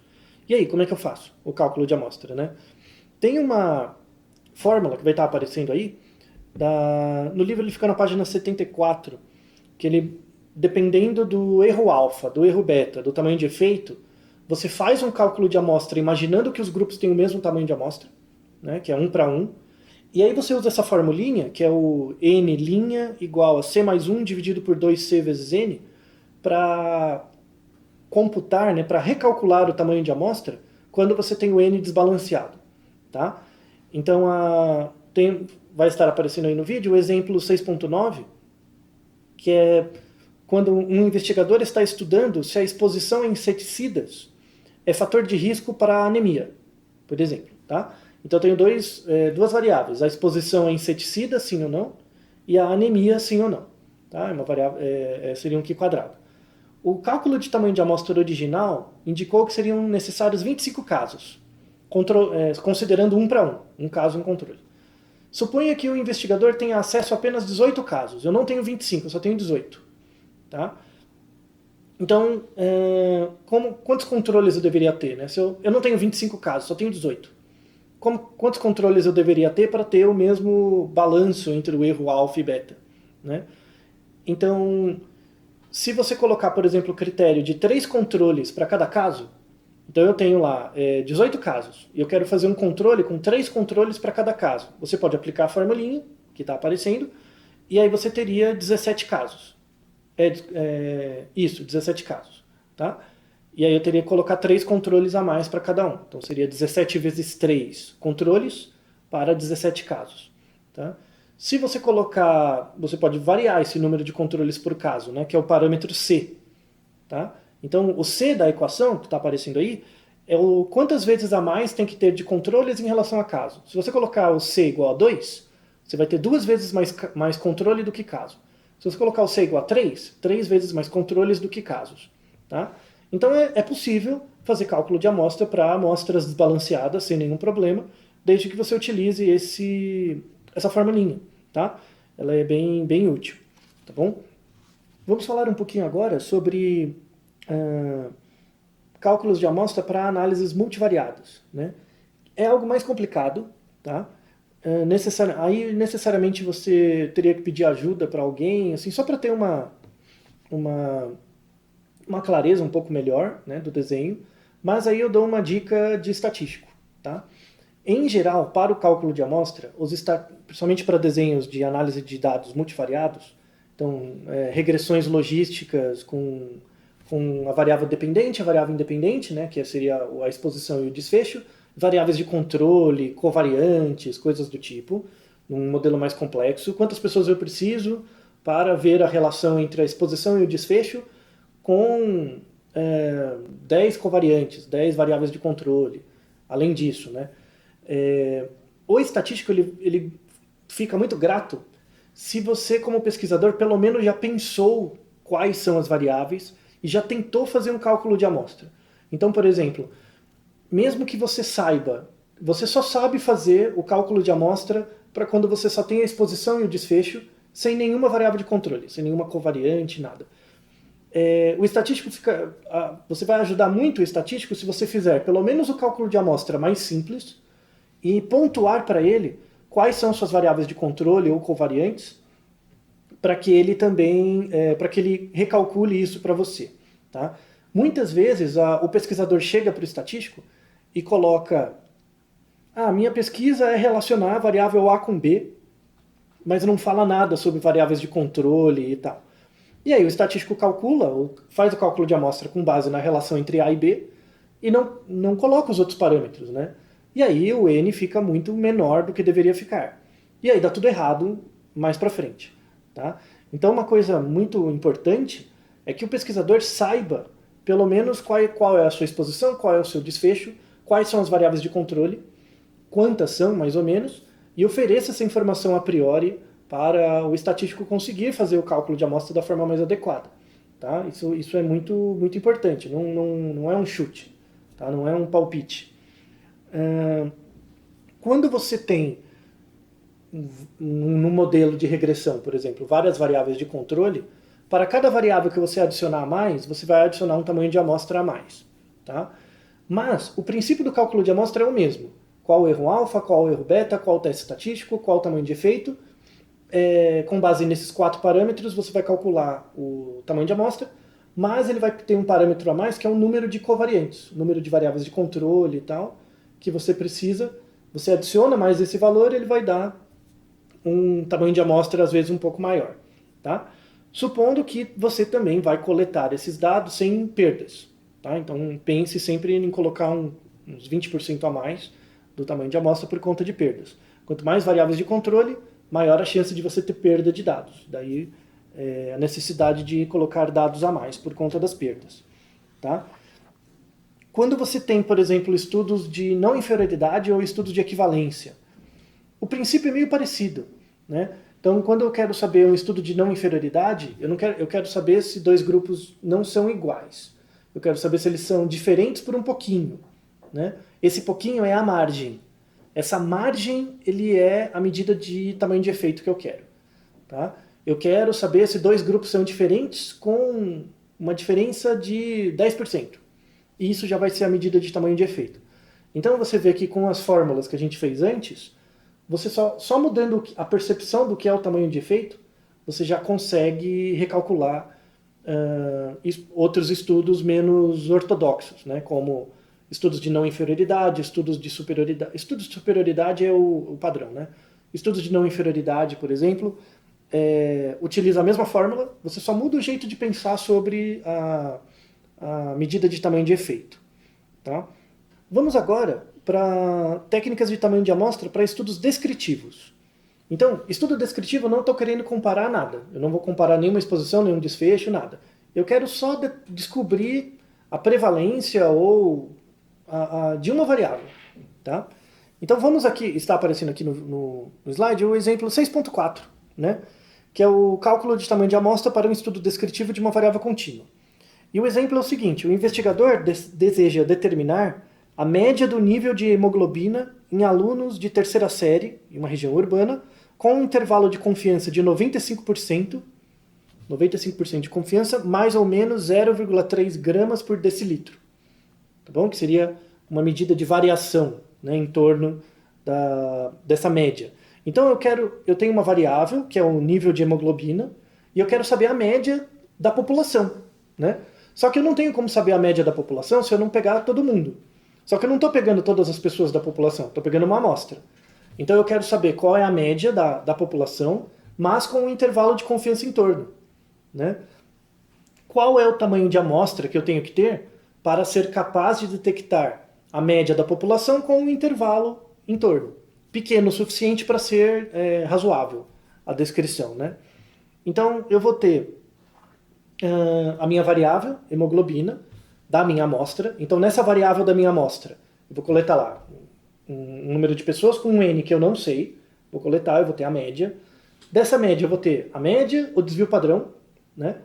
E aí, como é que eu faço o cálculo de amostra, né? Tem uma fórmula que vai estar aparecendo aí, no livro ele fica na página 74, que ele, dependendo do erro alfa, do erro beta, do tamanho de efeito, você faz um cálculo de amostra imaginando que os grupos têm o mesmo tamanho de amostra, né, que é 1 para 1, e aí você usa essa formulinha, que é o n' igual a c mais 1 dividido por 2c vezes n, para computar, né, para recalcular o tamanho de amostra quando você tem o n desbalanceado. Tá? Então, vai estar aparecendo aí no vídeo o exemplo 6.9, que é quando um investigador está estudando se a exposição a inseticidas é fator de risco para a anemia, por exemplo. Tá? Então, eu tenho duas variáveis, a exposição a inseticidas, sim ou não, e a anemia, sim ou não. Tá? É uma variável, seria um Q quadrado. O cálculo de tamanho de amostra original indicou que seriam necessários 25 casos, considerando 1 para 1, um caso e um controle. Suponha que o investigador tenha acesso a apenas 18 casos. Eu não tenho 25, eu só tenho 18. Tá? Então, quantos controles eu deveria ter? Né? Se eu não tenho 25 casos, só tenho 18. Quantos controles eu deveria ter para ter o mesmo balanço entre o erro alfa e beta? Né? Então, se você colocar, por exemplo, o critério de 3 controles para cada caso, então eu tenho lá 18 casos, e eu quero fazer um controle com 3 controles para cada caso. Você pode aplicar a formulinha, que está aparecendo, e aí você teria 17 casos. Isso, 17 casos. Tá? E aí eu teria que colocar 3 controles a mais para cada um. Então seria 17 vezes 3 controles para 17 casos. Tá? Se você colocar, você pode variar esse número de controles por caso, né, que é o parâmetro C. Tá? Então, o C da equação, que está aparecendo aí, é o quantas vezes a mais tem que ter de controles em relação a caso. Se você colocar o C igual a 2, você vai ter 2 vezes mais controle do que caso. Se você colocar o C igual a 3, 3 vezes mais controles do que casos. Tá? Então, é possível fazer cálculo de amostra para amostras desbalanceadas sem nenhum problema, desde que você utilize essa formulinha. Tá? Ela é bem útil. Tá bom? Vamos falar um pouquinho agora sobre cálculos de amostra para análises multivariadas. Né? É algo mais complicado, tá? Aí necessariamente você teria que pedir ajuda para alguém, assim, só para ter uma clareza um pouco melhor, né, do desenho, mas aí eu dou uma dica de estatístico. Tá? Em geral, para o cálculo de amostra, principalmente para desenhos de análise de dados multivariados, então regressões logísticas com a variável dependente e a variável independente, né, que seria a exposição e o desfecho, variáveis de controle, covariantes, coisas do tipo, num modelo mais complexo. Quantas pessoas eu preciso para ver a relação entre a exposição e o desfecho com 10 covariantes, 10 variáveis de controle. Além disso, né? O estatístico ele fica muito grato se você, como pesquisador, pelo menos já pensou quais são as variáveis e já tentou fazer um cálculo de amostra. Então, por exemplo, mesmo que você saiba, você só sabe fazer o cálculo de amostra para quando você só tem a exposição e o desfecho, sem nenhuma variável de controle, sem nenhuma covariante, nada. O estatístico você vai ajudar muito o estatístico se você fizer pelo menos o cálculo de amostra mais simples e pontuar para ele quais são suas variáveis de controle ou covariantes, para que ele também, para que ele recalcule isso para você. Tá? Muitas vezes o pesquisador chega para o estatístico e coloca: minha pesquisa é relacionar a variável A com B, mas não fala nada sobre variáveis de controle e tal. E aí o estatístico calcula, faz o cálculo de amostra com base na relação entre A e B e não coloca os outros parâmetros, né? E aí o N fica muito menor do que deveria ficar. E aí dá tudo errado mais para frente. Tá? Então uma coisa muito importante é que o pesquisador saiba pelo menos qual é a sua exposição, qual é o seu desfecho, quais são as variáveis de controle, quantas são mais ou menos, e ofereça essa informação a priori para o estatístico conseguir fazer o cálculo de amostra da forma mais adequada. Tá? Isso é muito, muito importante, não é um chute, tá? Não é um palpite. Quando você tem, no modelo de regressão, por exemplo, várias variáveis de controle, para cada variável que você adicionar a mais, você vai adicionar um tamanho de amostra a mais. Tá? Mas o princípio do cálculo de amostra é o mesmo. Qual o erro alfa, qual o erro beta, qual o teste estatístico, qual o tamanho de efeito. Com base nesses 4 parâmetros, você vai calcular o tamanho de amostra, mas ele vai ter um parâmetro a mais, que é o número de covariantes, o número de variáveis de controle e tal, que você precisa. Você adiciona mais esse valor, ele vai dar um tamanho de amostra, às vezes, um pouco maior. Tá? Supondo que você também vai coletar esses dados sem perdas. Tá? Então, pense sempre em colocar uns 20% a mais do tamanho de amostra por conta de perdas. Quanto mais variáveis de controle, maior a chance de você ter perda de dados. Daí a necessidade de colocar dados a mais por conta das perdas. Tá? Quando você tem, por exemplo, estudos de não inferioridade ou estudos de equivalência, o princípio é meio parecido. Né? Então, quando eu quero saber um estudo de não inferioridade, eu quero saber se dois grupos não são iguais. Eu quero saber se eles são diferentes por um pouquinho. Né? Esse pouquinho é a margem. Essa margem ele é a medida de tamanho de efeito que eu quero. Tá? Eu quero saber se dois grupos são diferentes com uma diferença de 10%. E isso já vai ser a medida de tamanho de efeito. Então você vê que com as fórmulas que a gente fez antes, você só mudando a percepção do que é o tamanho de efeito, você já consegue recalcular outros estudos menos ortodoxos, né? Como estudos de não inferioridade, estudos de superioridade. Estudos de superioridade é o padrão, né? Estudos de não inferioridade, por exemplo, utiliza a mesma fórmula, você só muda o jeito de pensar sobre a medida de tamanho de efeito. Tá? Vamos agora para técnicas de tamanho de amostra para estudos descritivos. Então, estudo descritivo eu não estou querendo comparar nada. Eu não vou comparar nenhuma exposição, nenhum desfecho, nada. Eu quero só descobrir a prevalência ou de uma variável. Tá? Então vamos aqui, está aparecendo aqui no slide, o exemplo 6.4, né? Que é o cálculo de tamanho de amostra para um estudo descritivo de uma variável contínua. E o exemplo é o seguinte: o investigador deseja determinar a média do nível de hemoglobina em alunos de terceira série, em uma região urbana, com um intervalo de confiança de 95% de confiança, mais ou menos 0,3 gramas por decilitro. Tá bom? Que seria uma medida de variação, né, em torno dessa média. Então eu tenho uma variável, que é o nível de hemoglobina, e eu quero saber a média da população. Né? Só que eu não tenho como saber a média da população se eu não pegar todo mundo. Só que eu não estou pegando todas as pessoas da população, estou pegando uma amostra. Então eu quero saber qual é a média da população, mas com um intervalo de confiança em torno. Né? Qual é o tamanho de amostra que eu tenho que ter para ser capaz de detectar a média da população com um intervalo em torno? Pequeno o suficiente para ser razoável a descrição. Né? Então eu vou ter a minha variável, hemoglobina, da minha amostra. Então nessa variável da minha amostra, eu vou coletar lá um número de pessoas com um N que eu não sei, vou coletar, eu vou ter a média. Dessa média eu vou ter a média, o desvio padrão, né?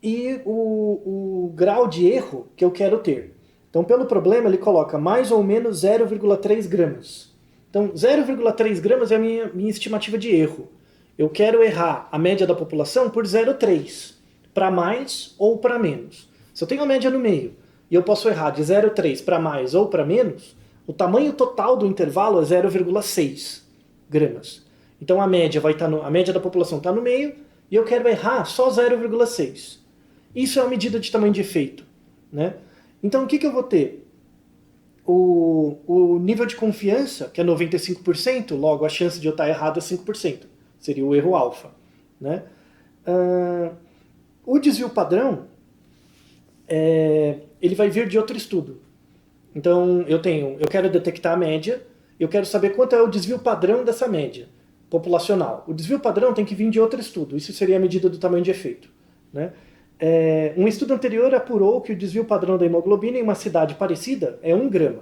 E o grau de erro que eu quero ter. Então, pelo problema, ele coloca mais ou menos 0,3 gramas. Então, 0,3 gramas é a minha estimativa de erro. Eu quero errar a média da população por 0,3, para mais ou para menos. Se eu tenho a média no meio e eu posso errar de 0,3 para mais ou para menos, o tamanho total do intervalo é 0,6 gramas. Então a média a média da população está no meio e eu quero errar só 0,6. Isso é uma medida de tamanho de efeito, né? Então o que eu vou ter? O nível de confiança, que é 95%, logo a chance de eu estar errado é 5%. Seria o erro alfa, né? O desvio padrão, ele vai vir de outro estudo. Então eu quero detectar a média, eu quero saber quanto é o desvio padrão dessa média populacional. O desvio padrão tem que vir de outro estudo, isso seria a medida do tamanho de efeito, né? Um estudo anterior apurou que o desvio padrão da hemoglobina em uma cidade parecida é 1 grama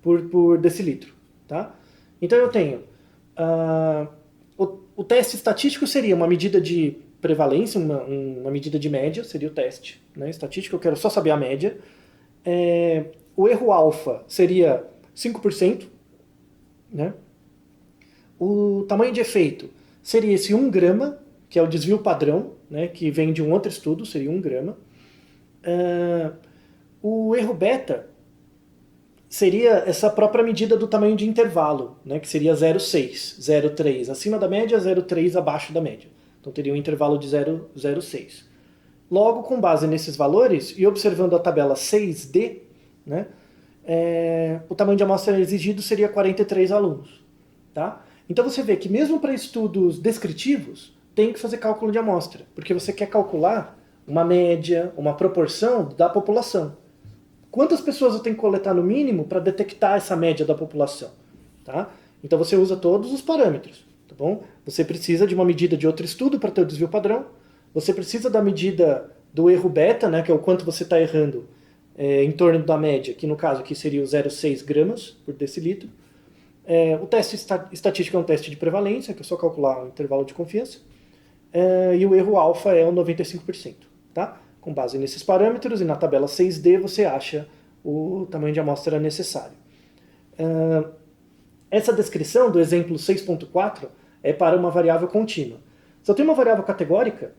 por decilitro. Tá? Então eu tenho... o teste estatístico seria uma medida de prevalência, uma medida de média, seria o teste, né? Estatístico, eu quero só saber a média. O erro alfa seria 5%. Né? O tamanho de efeito seria esse 1 grama, que é o desvio padrão, né, que vem de um outro estudo, seria 1 grama. O erro beta seria essa própria medida do tamanho de intervalo, né, que seria 0,6, 0,3 acima da média, 0,3 abaixo da média. Então teria um intervalo de 0,6. Logo, com base nesses valores, e observando a tabela 6D, né, o tamanho de amostra exigido seria 43 alunos. Tá? Então você vê que mesmo para estudos descritivos, tem que fazer cálculo de amostra, porque você quer calcular uma média, uma proporção da população. Quantas pessoas eu tenho que coletar no mínimo para detectar essa média da população? Tá? Então você usa todos os parâmetros. Tá bom? Você precisa de uma medida de outro estudo para ter o desvio padrão, você precisa da medida do erro beta, né, que é o quanto você está errando em torno da média, que no caso aqui seria o 0,6 gramas por decilitro. O teste estatístico é um teste de prevalência, que é só calcular o intervalo de confiança. E o erro alfa é o 95%. Tá? Com base nesses parâmetros e na tabela 6D você acha o tamanho de amostra necessário. Essa descrição do exemplo 6.4 é para uma variável contínua. Se eu tenho uma variável categórica,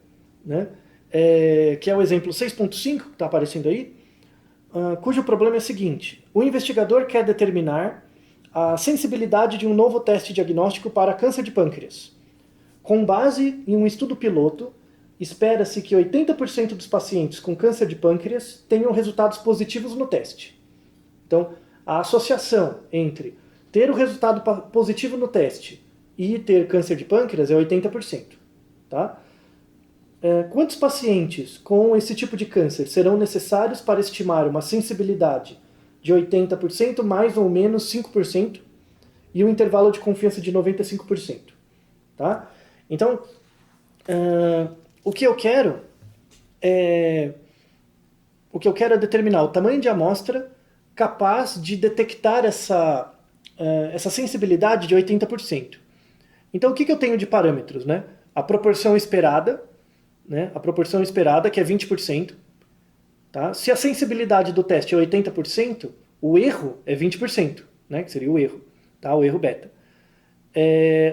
né, que é o exemplo 6.5, que está aparecendo aí, cujo problema é o seguinte: o investigador quer determinar a sensibilidade de um novo teste diagnóstico para câncer de pâncreas. Com base em um estudo piloto, espera-se que 80% dos pacientes com câncer de pâncreas tenham resultados positivos no teste. Então, a associação entre ter o resultado positivo no teste e ter câncer de pâncreas é 80%. Tá? Quantos pacientes com esse tipo de câncer serão necessários para estimar uma sensibilidade de 80% mais ou menos 5% e um intervalo de confiança de 95%? Tá? Então, o que eu quero é determinar o tamanho de amostra capaz de detectar essa sensibilidade de 80%. Então, o que eu tenho de parâmetros? Né? A proporção esperada, né? A proporção esperada, que é 20%. Tá? Se a sensibilidade do teste é 80%, o erro é 20%, né? Que seria o erro, tá? O erro beta.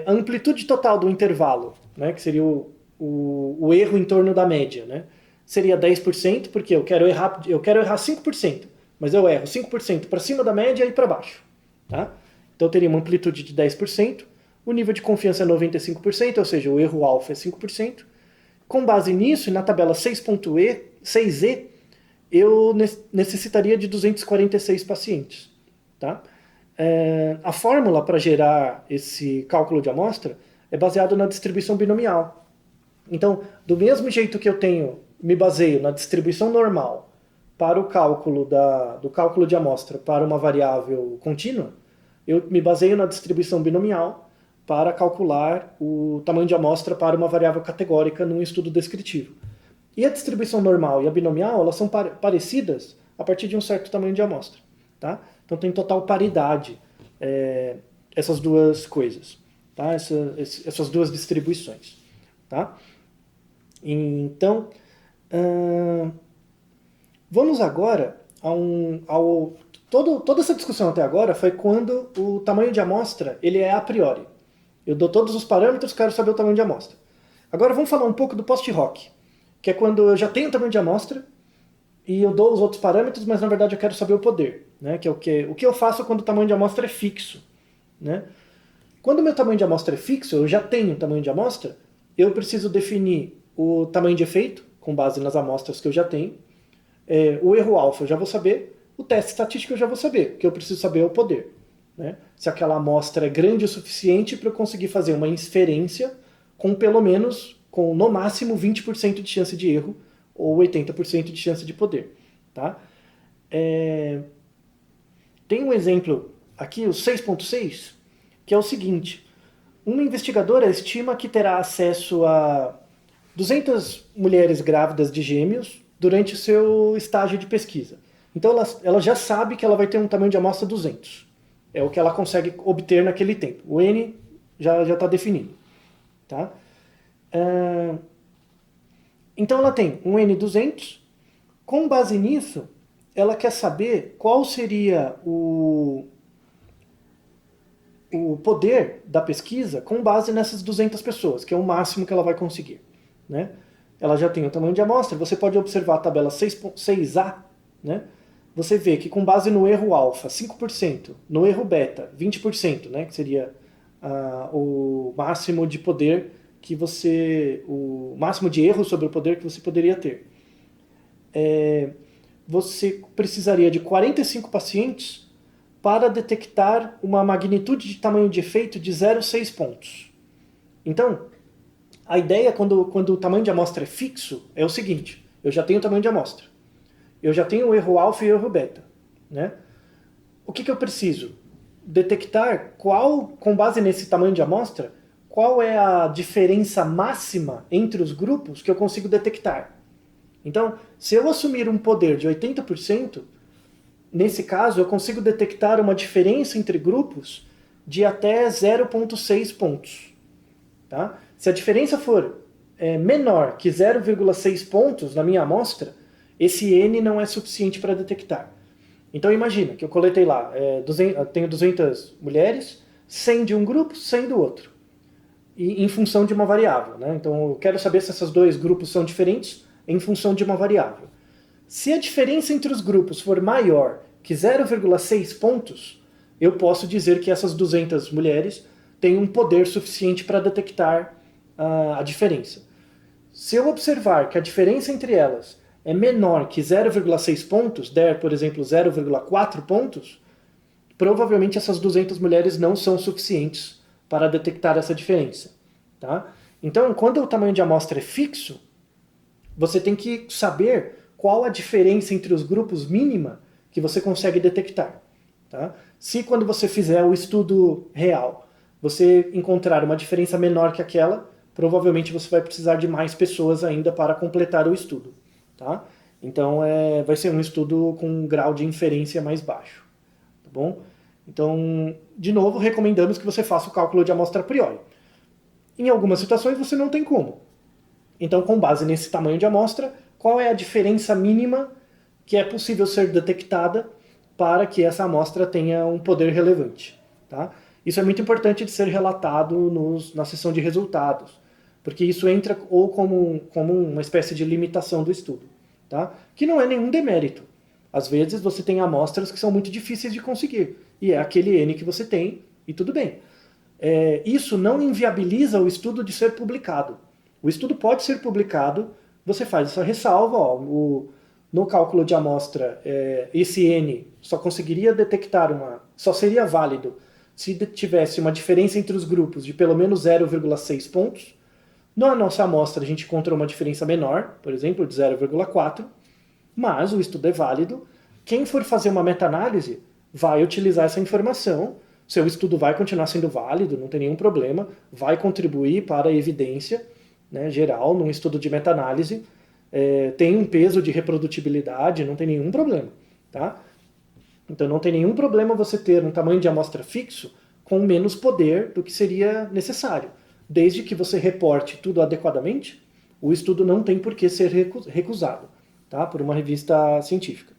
A amplitude total do intervalo, né? Que seria o erro em torno da média, né? Seria 10%, porque eu quero errar 5%, mas eu erro 5% para cima da média e para baixo. Tá? Então eu teria uma amplitude de 10%, o nível de confiança é 95%, ou seja, o erro alfa é 5%. Com base nisso, e na tabela 6E, eu necessitaria de 246 pacientes. Tá? A fórmula para gerar esse cálculo de amostra é baseado na distribuição binomial. Então, do mesmo jeito que eu me baseio na distribuição normal para o cálculo do cálculo de amostra para uma variável contínua, eu me baseio na distribuição binomial para calcular o tamanho de amostra para uma variável categórica num estudo descritivo. E a distribuição normal e a binomial, elas são parecidas a partir de um certo tamanho de amostra. Tá? Então tem total paridade essas duas coisas. tá? Essas duas distribuições. Tá? Então, vamos agora toda essa discussão até agora foi quando o tamanho de amostra ele é a priori. Eu dou todos os parâmetros, quero saber o tamanho de amostra. Agora vamos falar um pouco do post-hoc, que é quando eu já tenho o tamanho de amostra e eu dou os outros parâmetros, mas na verdade eu quero saber o poder, né? Que é o que eu faço quando o tamanho de amostra é fixo, né? Quando o meu tamanho de amostra é fixo, eu já tenho o tamanho de amostra, eu preciso definir o tamanho de efeito, com base nas amostras que eu já tenho. O erro alfa eu já vou saber, o teste estatístico eu já vou saber, o que eu preciso saber é o poder, né? Se aquela amostra é grande o suficiente para eu conseguir fazer uma inferência com pelo menos, com no máximo 20% de chance de erro, ou 80% de chance de poder. Tá? Tem um exemplo aqui, o 6.6, que é o seguinte: uma investigadora estima que terá acesso a 200 mulheres grávidas de gêmeos durante o seu estágio de pesquisa. Então ela já sabe que ela vai ter um tamanho de amostra 200. É o que ela consegue obter naquele tempo. O N já está definido. Tá? Então ela tem um N200. Com base nisso, ela quer saber qual seria o poder da pesquisa com base nessas 200 pessoas, que é o máximo que ela vai conseguir. Né? Ela já tem o tamanho de amostra, você pode observar a tabela 6A, né? Você vê que com base no erro alfa, 5%, no erro beta, 20%, né? Que seria o máximo de poder o máximo de erro sobre o poder que você poderia ter. Você precisaria de 45 pacientes para detectar uma magnitude de tamanho de efeito de 0,6 pontos. Então, a ideia quando o tamanho de amostra é fixo é o seguinte: eu já tenho o tamanho de amostra, eu já tenho o erro alfa e o erro beta. Né? O que eu preciso? Detectar com base nesse tamanho de amostra, qual é a diferença máxima entre os grupos que eu consigo detectar. Então, se eu assumir um poder de 80%, nesse caso eu consigo detectar uma diferença entre grupos de até 0,6 pontos. Tá? Se a diferença for menor que 0,6 pontos na minha amostra, esse N não é suficiente para detectar. Então imagina que eu coletei lá, tenho 200 mulheres, 100 de um grupo, 100 do outro. E em função de uma variável. Né? Então eu quero saber se esses dois grupos são diferentes em função de uma variável. Se a diferença entre os grupos for maior que 0,6 pontos, eu posso dizer que essas 200 mulheres têm um poder suficiente para detectar a diferença. Se eu observar que a diferença entre elas é menor que 0,6 pontos, der, por exemplo, 0,4 pontos, provavelmente essas 200 mulheres não são suficientes para detectar essa diferença. Tá? Então, quando o tamanho de amostra é fixo, você tem que saber qual a diferença entre os grupos mínima que você consegue detectar. Tá? Se quando você fizer o estudo real, você encontrar uma diferença menor que aquela, provavelmente você vai precisar de mais pessoas ainda para completar o estudo. Tá? Então vai ser um estudo com um grau de inferência mais baixo. Tá bom? Então, de novo, recomendamos que você faça o cálculo de amostra a priori. Em algumas situações você não tem como. Então, com base nesse tamanho de amostra, qual é a diferença mínima que é possível ser detectada para que essa amostra tenha um poder relevante. Tá? Isso é muito importante de ser relatado na seção de resultados, porque isso entra ou como uma espécie de limitação do estudo, tá? Que não é nenhum demérito. Às vezes você tem amostras que são muito difíceis de conseguir, e é aquele N que você tem, e tudo bem. Isso não inviabiliza o estudo de ser publicado. O estudo pode ser publicado, você faz essa ressalva, no cálculo de amostra, esse N só conseguiria detectar só seria válido se tivesse uma diferença entre os grupos de pelo menos 0,6 pontos. Na nossa amostra a gente encontrou uma diferença menor, por exemplo, de 0,4, mas o estudo é válido. Quem for fazer uma meta-análise vai utilizar essa informação, seu estudo vai continuar sendo válido, não tem nenhum problema, vai contribuir para a evidência, né, geral num estudo de meta-análise, tem um peso de reprodutibilidade, não tem nenhum problema. Tá? Então não tem nenhum problema você ter um tamanho de amostra fixo com menos poder do que seria necessário. Desde que você reporte tudo adequadamente, o estudo não tem por que ser recusado, tá? Por uma revista científica.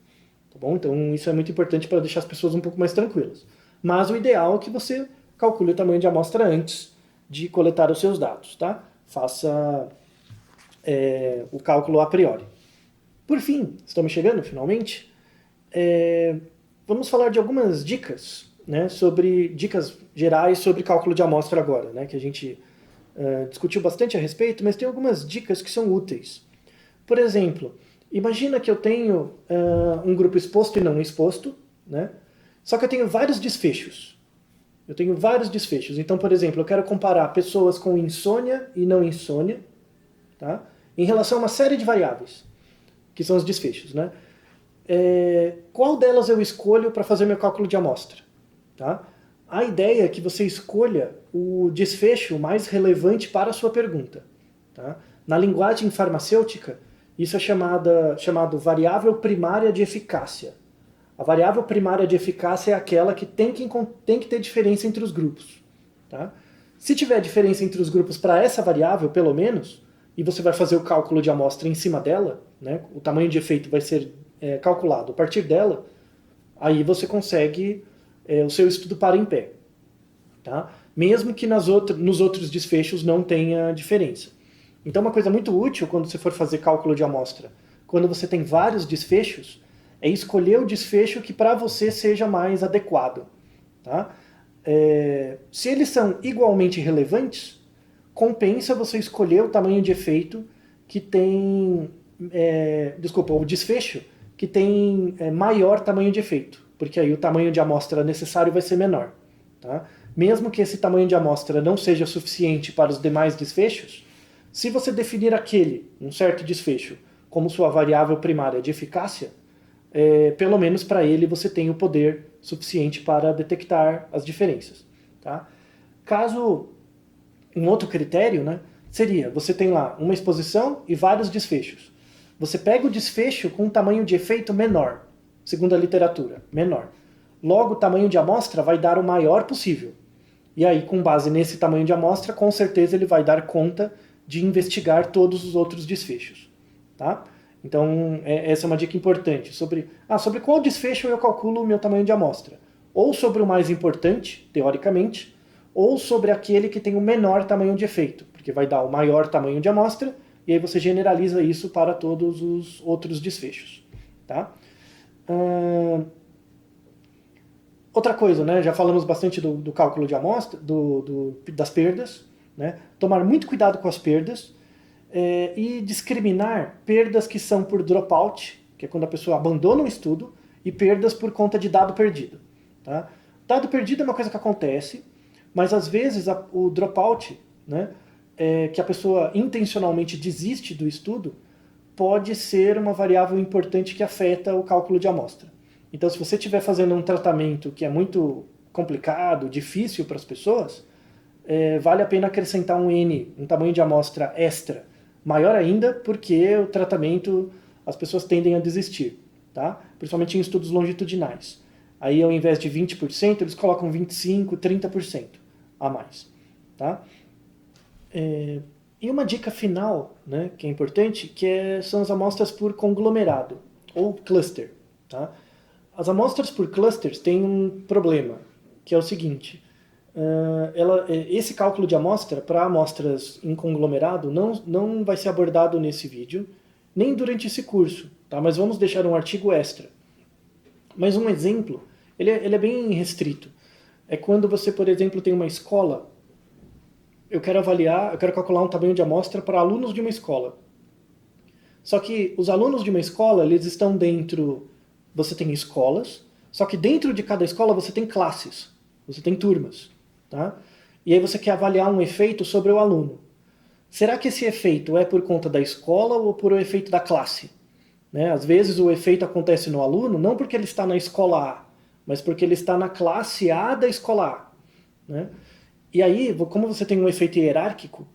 Tá bom? Então isso é muito importante para deixar as pessoas um pouco mais tranquilas. Mas o ideal é que você calcule o tamanho de amostra antes de coletar os seus dados, tá? Faça o cálculo a priori. Por fim, estamos chegando finalmente, vamos falar de algumas dicas, né, dicas gerais sobre cálculo de amostra agora, né, que a gente discutiu bastante a respeito, mas tem algumas dicas que são úteis. Por exemplo, imagina que eu tenho um grupo exposto e não exposto, né, só que eu tenho vários desfechos. Então, por exemplo, eu quero comparar pessoas com insônia e não insônia, tá, em relação a uma série de variáveis, que são os desfechos, né? Qual delas eu escolho para fazer meu cálculo de amostra? Tá? A ideia é que você escolha o desfecho mais relevante para a sua pergunta. Tá? Na linguagem farmacêutica, isso é chamado variável primária de eficácia. A variável primária de eficácia é aquela que tem que ter diferença entre os grupos. Tá? Se tiver diferença entre os grupos para essa variável, pelo menos, e você vai fazer o cálculo de amostra em cima dela, né, o tamanho de efeito vai ser calculado a partir dela, aí você consegue o seu estudo para em pé. Tá? Mesmo que nos outros desfechos não tenha diferença. Então uma coisa muito útil quando você for fazer cálculo de amostra, quando você tem vários desfechos, é escolher o desfecho que para você seja mais adequado. Tá? Se eles são igualmente relevantes, compensa você escolher o tamanho de efeito que tem... o desfecho que tem maior tamanho de efeito, porque aí o tamanho de amostra necessário vai ser menor. Tá? Mesmo que esse tamanho de amostra não seja suficiente para os demais desfechos, se você definir um certo desfecho, como sua variável primária de eficácia, pelo menos para ele você tem o poder suficiente para detectar as diferenças. Tá? Um outro critério, né, seria, você tem lá uma exposição e vários desfechos. Você pega o desfecho com um tamanho de efeito menor, segundo a literatura, menor. Logo, o tamanho de amostra vai dar o maior possível. E aí, com base nesse tamanho de amostra, com certeza ele vai dar conta de investigar todos os outros desfechos. Tá? Então, essa é uma dica importante. Sobre qual desfecho eu calculo o meu tamanho de amostra. Ou sobre o mais importante, teoricamente, ou sobre aquele que tem o menor tamanho de efeito, porque vai dar o maior tamanho de amostra, e aí você generaliza isso para todos os outros desfechos. Tá? Outra coisa, né, já falamos bastante do cálculo de amostra, das perdas, né? Tomar muito cuidado com as perdas e discriminar perdas que são por dropout, que é quando a pessoa abandona o estudo, e perdas por conta de dado perdido. Tá? Dado perdido é uma coisa que acontece, mas às vezes o dropout, né, que a pessoa intencionalmente desiste do estudo, pode ser uma variável importante que afeta o cálculo de amostra. Então, se você estiver fazendo um tratamento que é muito complicado, difícil para as pessoas, vale a pena acrescentar um N, um tamanho de amostra extra. Maior ainda, porque o tratamento, as pessoas tendem a desistir, tá? Principalmente em estudos longitudinais. Aí, ao invés de 20%, eles colocam 25%, 30% a mais. Tá? E uma dica final, né, que é importante, são as amostras por conglomerado, ou cluster. Tá? As amostras por clusters têm um problema, que é o seguinte: esse cálculo de amostra para amostras em conglomerado não vai ser abordado nesse vídeo, nem durante esse curso, tá? Mas vamos deixar um artigo extra. Mas um exemplo, ele é bem restrito. É quando você, por exemplo, tem uma escola, eu quero calcular um tamanho de amostra para alunos de uma escola. Só que os alunos de uma escola, eles estão dentro... Você tem escolas, só que dentro de cada escola você tem classes, você tem turmas. Tá? E aí você quer avaliar um efeito sobre o aluno. Será que esse efeito é por conta da escola ou por o efeito da classe? Né? Às vezes o efeito acontece no aluno não porque ele está na escola A, mas porque ele está na classe A da escola A. Né? E aí, como você tem um efeito hierárquico,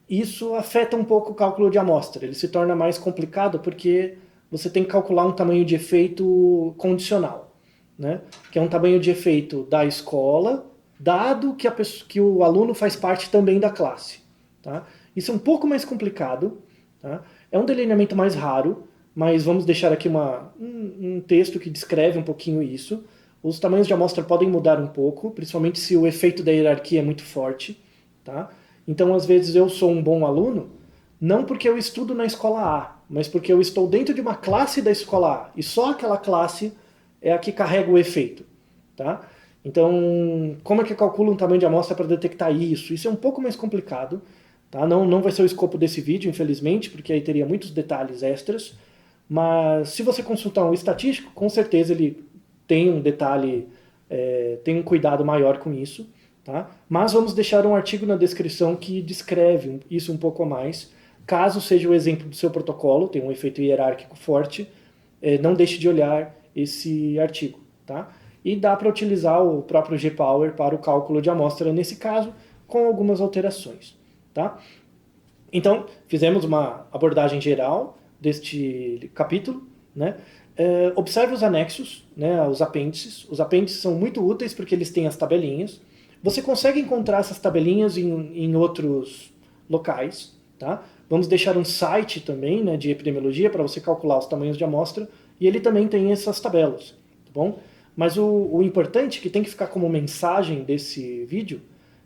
isso afeta um pouco o cálculo de amostra. Ele se torna mais complicado porque você tem que calcular um tamanho de efeito condicional, né? Que é um tamanho de efeito da escola dado que o aluno faz parte também da classe. Tá? Isso é um pouco mais complicado, tá? É um delineamento mais raro, mas vamos deixar aqui um texto que descreve um pouquinho isso. Os tamanhos de amostra podem mudar um pouco, principalmente se o efeito da hierarquia é muito forte. Tá? Então, às vezes, eu sou um bom aluno, não porque eu estudo na escola A, mas porque eu estou dentro de uma classe da escola A, e só aquela classe é a que carrega o efeito. Tá? Então, como é que eu calculo um tamanho de amostra para detectar isso? Isso é um pouco mais complicado. Tá? Não vai ser o escopo desse vídeo, infelizmente, porque aí teria muitos detalhes extras. Mas se você consultar um estatístico, com certeza ele tem um detalhe, tem um cuidado maior com isso. Tá? Mas vamos deixar um artigo na descrição que descreve isso um pouco a mais. Caso seja o exemplo do seu protocolo, tem um efeito hierárquico forte, não deixe de olhar esse artigo. Tá? E dá para utilizar o próprio GPower para o cálculo de amostra nesse caso, com algumas alterações. Tá? Então, fizemos uma abordagem geral deste capítulo. Né? Observe os anexos, né, os apêndices. Os apêndices são muito úteis porque eles têm as tabelinhas. Você consegue encontrar essas tabelinhas em outros locais. Tá? Vamos deixar um site também, né, de epidemiologia para você calcular os tamanhos de amostra, e ele também tem essas tabelas. Tá bom? Mas o importante, que tem que ficar como mensagem desse vídeo,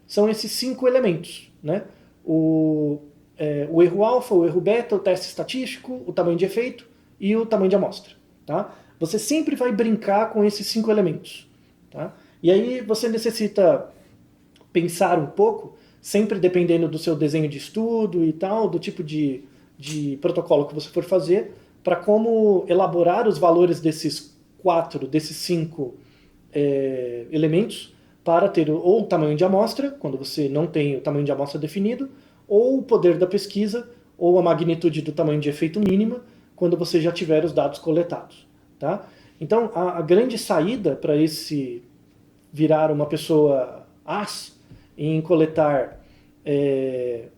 são esses 5 elementos. Né? O erro alfa, o erro beta, o teste estatístico, o tamanho de efeito e o tamanho de amostra. Tá? Você sempre vai brincar com esses 5 elementos. Tá? E aí você necessita pensar um pouco, sempre dependendo do seu desenho de estudo e tal, do tipo de protocolo que você for fazer, para como elaborar os valores desses 5 elementos para ter ou o tamanho de amostra, quando você não tem o tamanho de amostra definido, ou o poder da pesquisa, ou a magnitude do tamanho de efeito mínima, quando você já tiver os dados coletados. Tá? Então, a grande saída para esse virar uma pessoa as em coletar,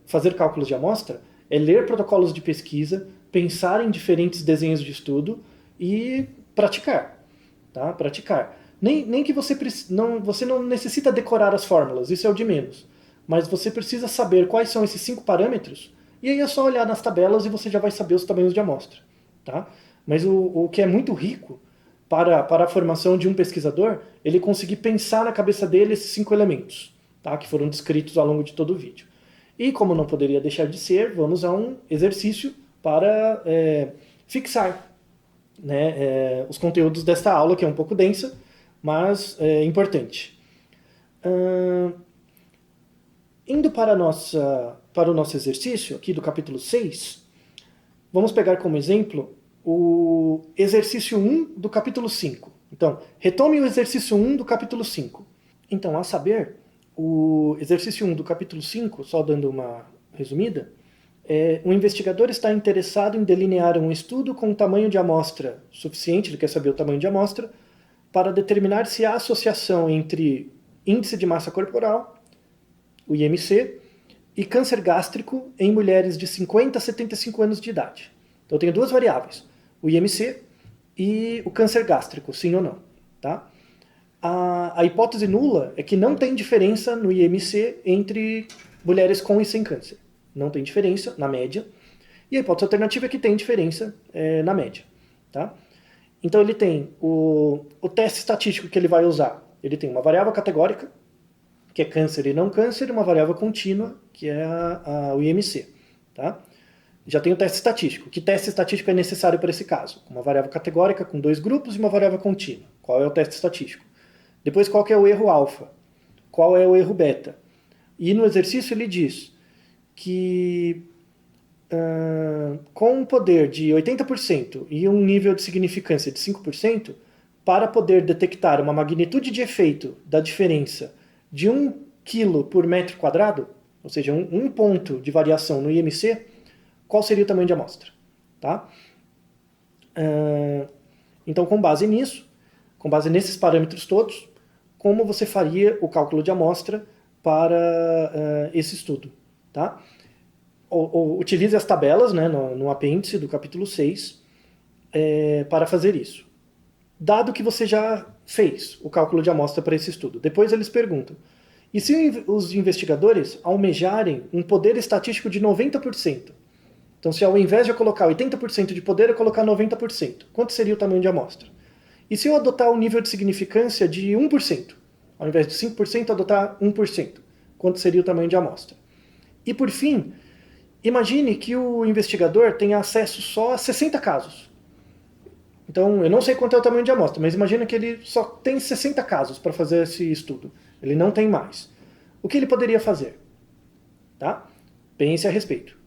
fazer cálculos de amostra, é ler protocolos de pesquisa, pensar em diferentes desenhos de estudo e praticar. Tá? Praticar. Nem que você não necessita decorar as fórmulas, isso é o de menos. Mas você precisa saber quais são esses 5 parâmetros, e aí é só olhar nas tabelas e você já vai saber os tamanhos de amostra. Tá? Mas o que é muito rico para a formação de um pesquisador, ele conseguir pensar na cabeça dele esses 5 elementos, tá? Que foram descritos ao longo de todo o vídeo. E como não poderia deixar de ser, vamos a um exercício para fixar, né, os conteúdos desta aula, que é um pouco densa, mas é importante. Indo para o nosso exercício, aqui do capítulo 6, vamos pegar como exemplo o exercício 1 do capítulo 5. Então, retome o exercício 1 do capítulo 5. Então, a saber, o exercício 1 do capítulo 5, só dando uma resumida, um investigador está interessado em delinear um estudo com um tamanho de amostra suficiente, ele quer saber o tamanho de amostra, para determinar se há associação entre índice de massa corporal, o IMC, e câncer gástrico em mulheres de 50 a 75 anos de idade. Então eu tenho 2 variáveis, o IMC e o câncer gástrico, sim ou não. Tá? A hipótese nula é que não tem diferença no IMC entre mulheres com e sem câncer. Não tem diferença na média. E a hipótese alternativa é que tem diferença na média. Tá? Então ele tem o teste estatístico que ele vai usar. Ele tem uma variável categórica, que é câncer e não câncer, e uma variável contínua, que é o IMC. Tá? Já tem o teste estatístico. Que teste estatístico é necessário para esse caso? Uma variável categórica com 2 grupos e uma variável contínua. Qual é o teste estatístico? Depois, qual que é o erro alfa? Qual é o erro beta? E no exercício ele diz que com um poder de 80% e um nível de significância de 5%, para poder detectar uma magnitude de efeito da diferença de 1 kg por metro quadrado, ou seja, um ponto de variação no IMC, qual seria o tamanho de amostra? Tá? Então, com base nisso, com base nesses parâmetros todos, como você faria o cálculo de amostra para esse estudo? Tá? Utilize as tabelas, né, no apêndice do capítulo 6 para fazer isso. Dado que você já fez o cálculo de amostra para esse estudo, depois eles perguntam, E se os investigadores almejarem um poder estatístico de 90%? Então, se ao invés de eu colocar 80% de poder, eu colocar 90%, quanto seria o tamanho de amostra? E se eu adotar um nível de significância de 1%? Ao invés de 5%, adotar 1%, quanto seria o tamanho de amostra? E por fim, imagine que o investigador tenha acesso só a 60 casos. Então, eu não sei quanto é o tamanho de amostra, mas imagina que ele só tem 60 casos para fazer esse estudo. Ele não tem mais. O que ele poderia fazer? Tá? Pense a respeito.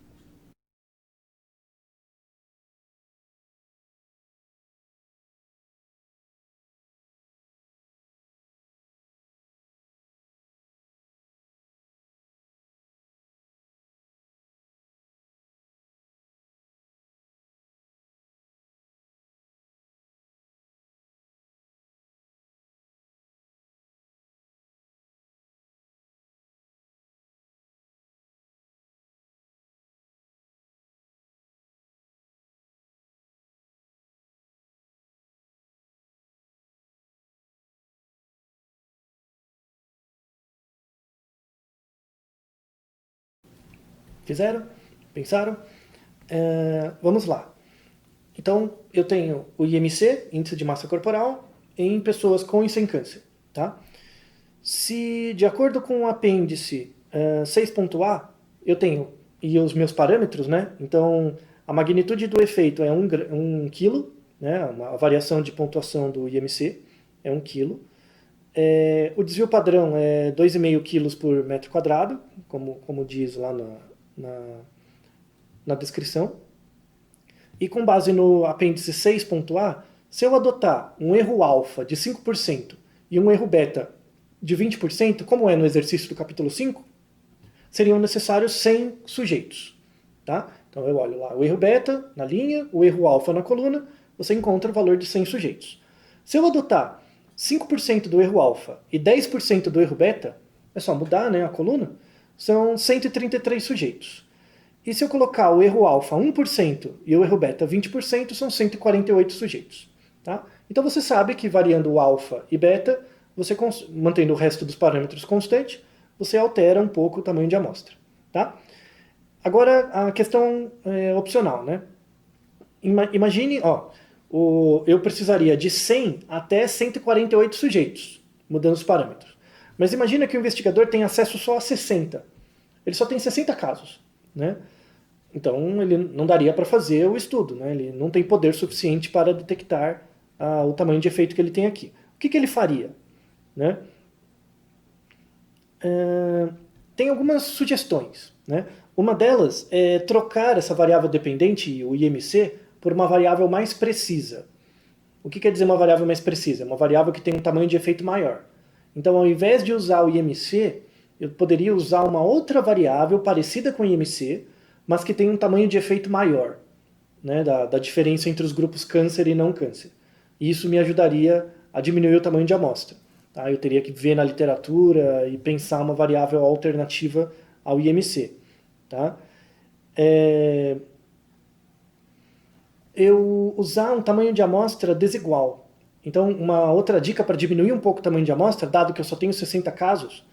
Fizeram? Pensaram? Vamos lá. Então, eu tenho o IMC, Índice de Massa Corporal, em pessoas com e sem câncer. Tá? Se, de acordo com o apêndice 6.A, eu tenho, e os meus parâmetros, né? Então, a magnitude do efeito é 1 quilo, né? A variação de pontuação do IMC é 1 quilo. O desvio padrão é 2,5 quilos por metro quadrado, como diz lá na descrição. E com base no apêndice 6.A, se eu adotar um erro alfa de 5% e um erro beta de 20%, como é no exercício do capítulo 5, seriam necessários 100 sujeitos. Tá? Então eu olho lá o erro beta na linha, o erro alfa na coluna, você encontra o valor de 100 sujeitos. Se eu adotar 5% do erro alfa e 10% do erro beta, é só mudar, né, a coluna, são 133 sujeitos. E se eu colocar o erro alfa 1% e o erro beta 20%, são 148 sujeitos. Tá? Então você sabe que variando o alfa e beta, você mantendo o resto dos parâmetros constante, você altera um pouco o tamanho de amostra. Tá? Agora a questão opcional, né? Imagine, eu precisaria de 100 até 148 sujeitos, mudando os parâmetros. Mas imagina que o investigador tem acesso só a 60. Ele só tem 60 casos, né? Então ele não daria para fazer o estudo, né? Ele não tem poder suficiente para detectar o tamanho de efeito que ele tem aqui. O que ele faria? Né? Tem algumas sugestões. Né? Uma delas é trocar essa variável dependente, o IMC, por uma variável mais precisa. O que quer dizer uma variável mais precisa? É uma variável que tem um tamanho de efeito maior. Então, ao invés de usar o IMC, eu poderia usar uma outra variável parecida com o IMC, mas que tem um tamanho de efeito maior, né, da diferença entre os grupos câncer e não câncer. E isso me ajudaria a diminuir o tamanho de amostra. Tá? Eu teria que ver na literatura e pensar uma variável alternativa ao IMC. Tá? Eu usar um tamanho de amostra desigual. Então, uma outra dica para diminuir um pouco o tamanho de amostra, dado que eu só tenho 60 casos,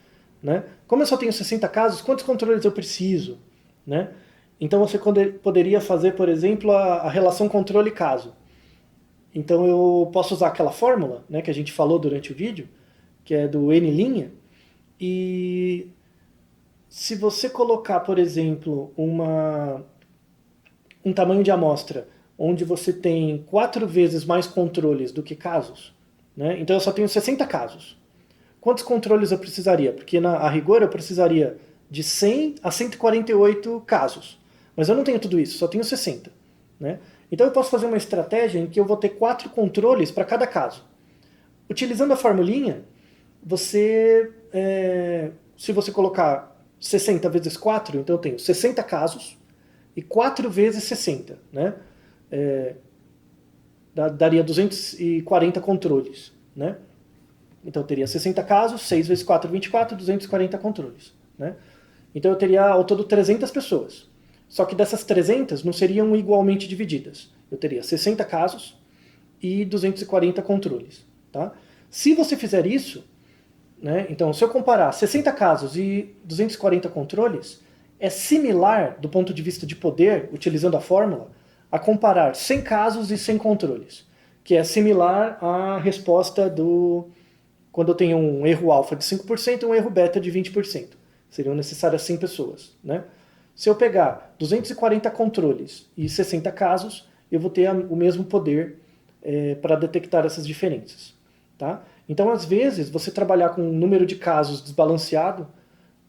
né? Como eu só tenho 60 casos, quantos controles eu preciso? Né? Então você poderia fazer, por exemplo, a relação controle-caso. Então eu posso usar aquela fórmula, né, que a gente falou durante o vídeo, que é do N', e se você colocar, por exemplo, um tamanho de amostra onde você tem 4 vezes mais controles do que casos, né, então eu só tenho 60 casos. Quantos controles eu precisaria? Porque a rigor eu precisaria de 100 a 148 casos. Mas eu não tenho tudo isso, só tenho 60. Né? Então eu posso fazer uma estratégia em que eu vou ter 4 controles para cada caso. Utilizando a formulinha, se você colocar 60 vezes 4, então eu tenho 60 casos e 4 vezes 60. Né? Daria 240 controles. Né? Então eu teria 60 casos, 6 vezes 4, 24, 240 controles. Né? Então eu teria ao todo 300 pessoas. Só que dessas 300 não seriam igualmente divididas. Eu teria 60 casos e 240 controles. Tá? Se você fizer isso, né? Então, se eu comparar 60 casos e 240 controles, é similar, do ponto de vista de poder, utilizando a fórmula, a comparar 100 casos e 100 controles, que é similar à resposta do... quando eu tenho um erro alfa de 5% e um erro beta de 20%. Seriam necessárias 100 pessoas, né? Se eu pegar 240 controles e 60 casos, eu vou ter o mesmo poder para detectar essas diferenças. Tá? Então, às vezes, você trabalhar com um número de casos desbalanceado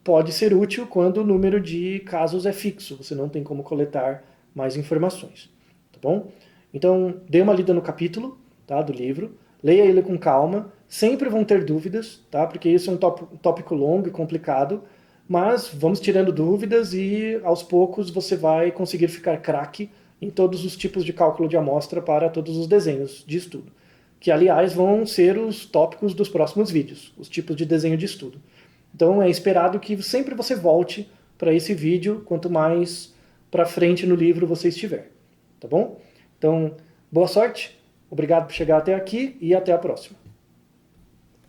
pode ser útil quando o número de casos é fixo, você não tem como coletar mais informações. Tá bom? Então, dê uma lida no capítulo, tá, do livro, leia ele com calma, sempre vão ter dúvidas, tá, porque isso é um tópico longo e complicado, mas vamos tirando dúvidas e aos poucos você vai conseguir ficar craque em todos os tipos de cálculo de amostra para todos os desenhos de estudo, que aliás vão ser os tópicos dos próximos vídeos, os tipos de desenho de estudo. Então é esperado que sempre você volte para esse vídeo, quanto mais para frente no livro você estiver, tá bom? Então, boa sorte, obrigado por chegar até aqui e até a próxima.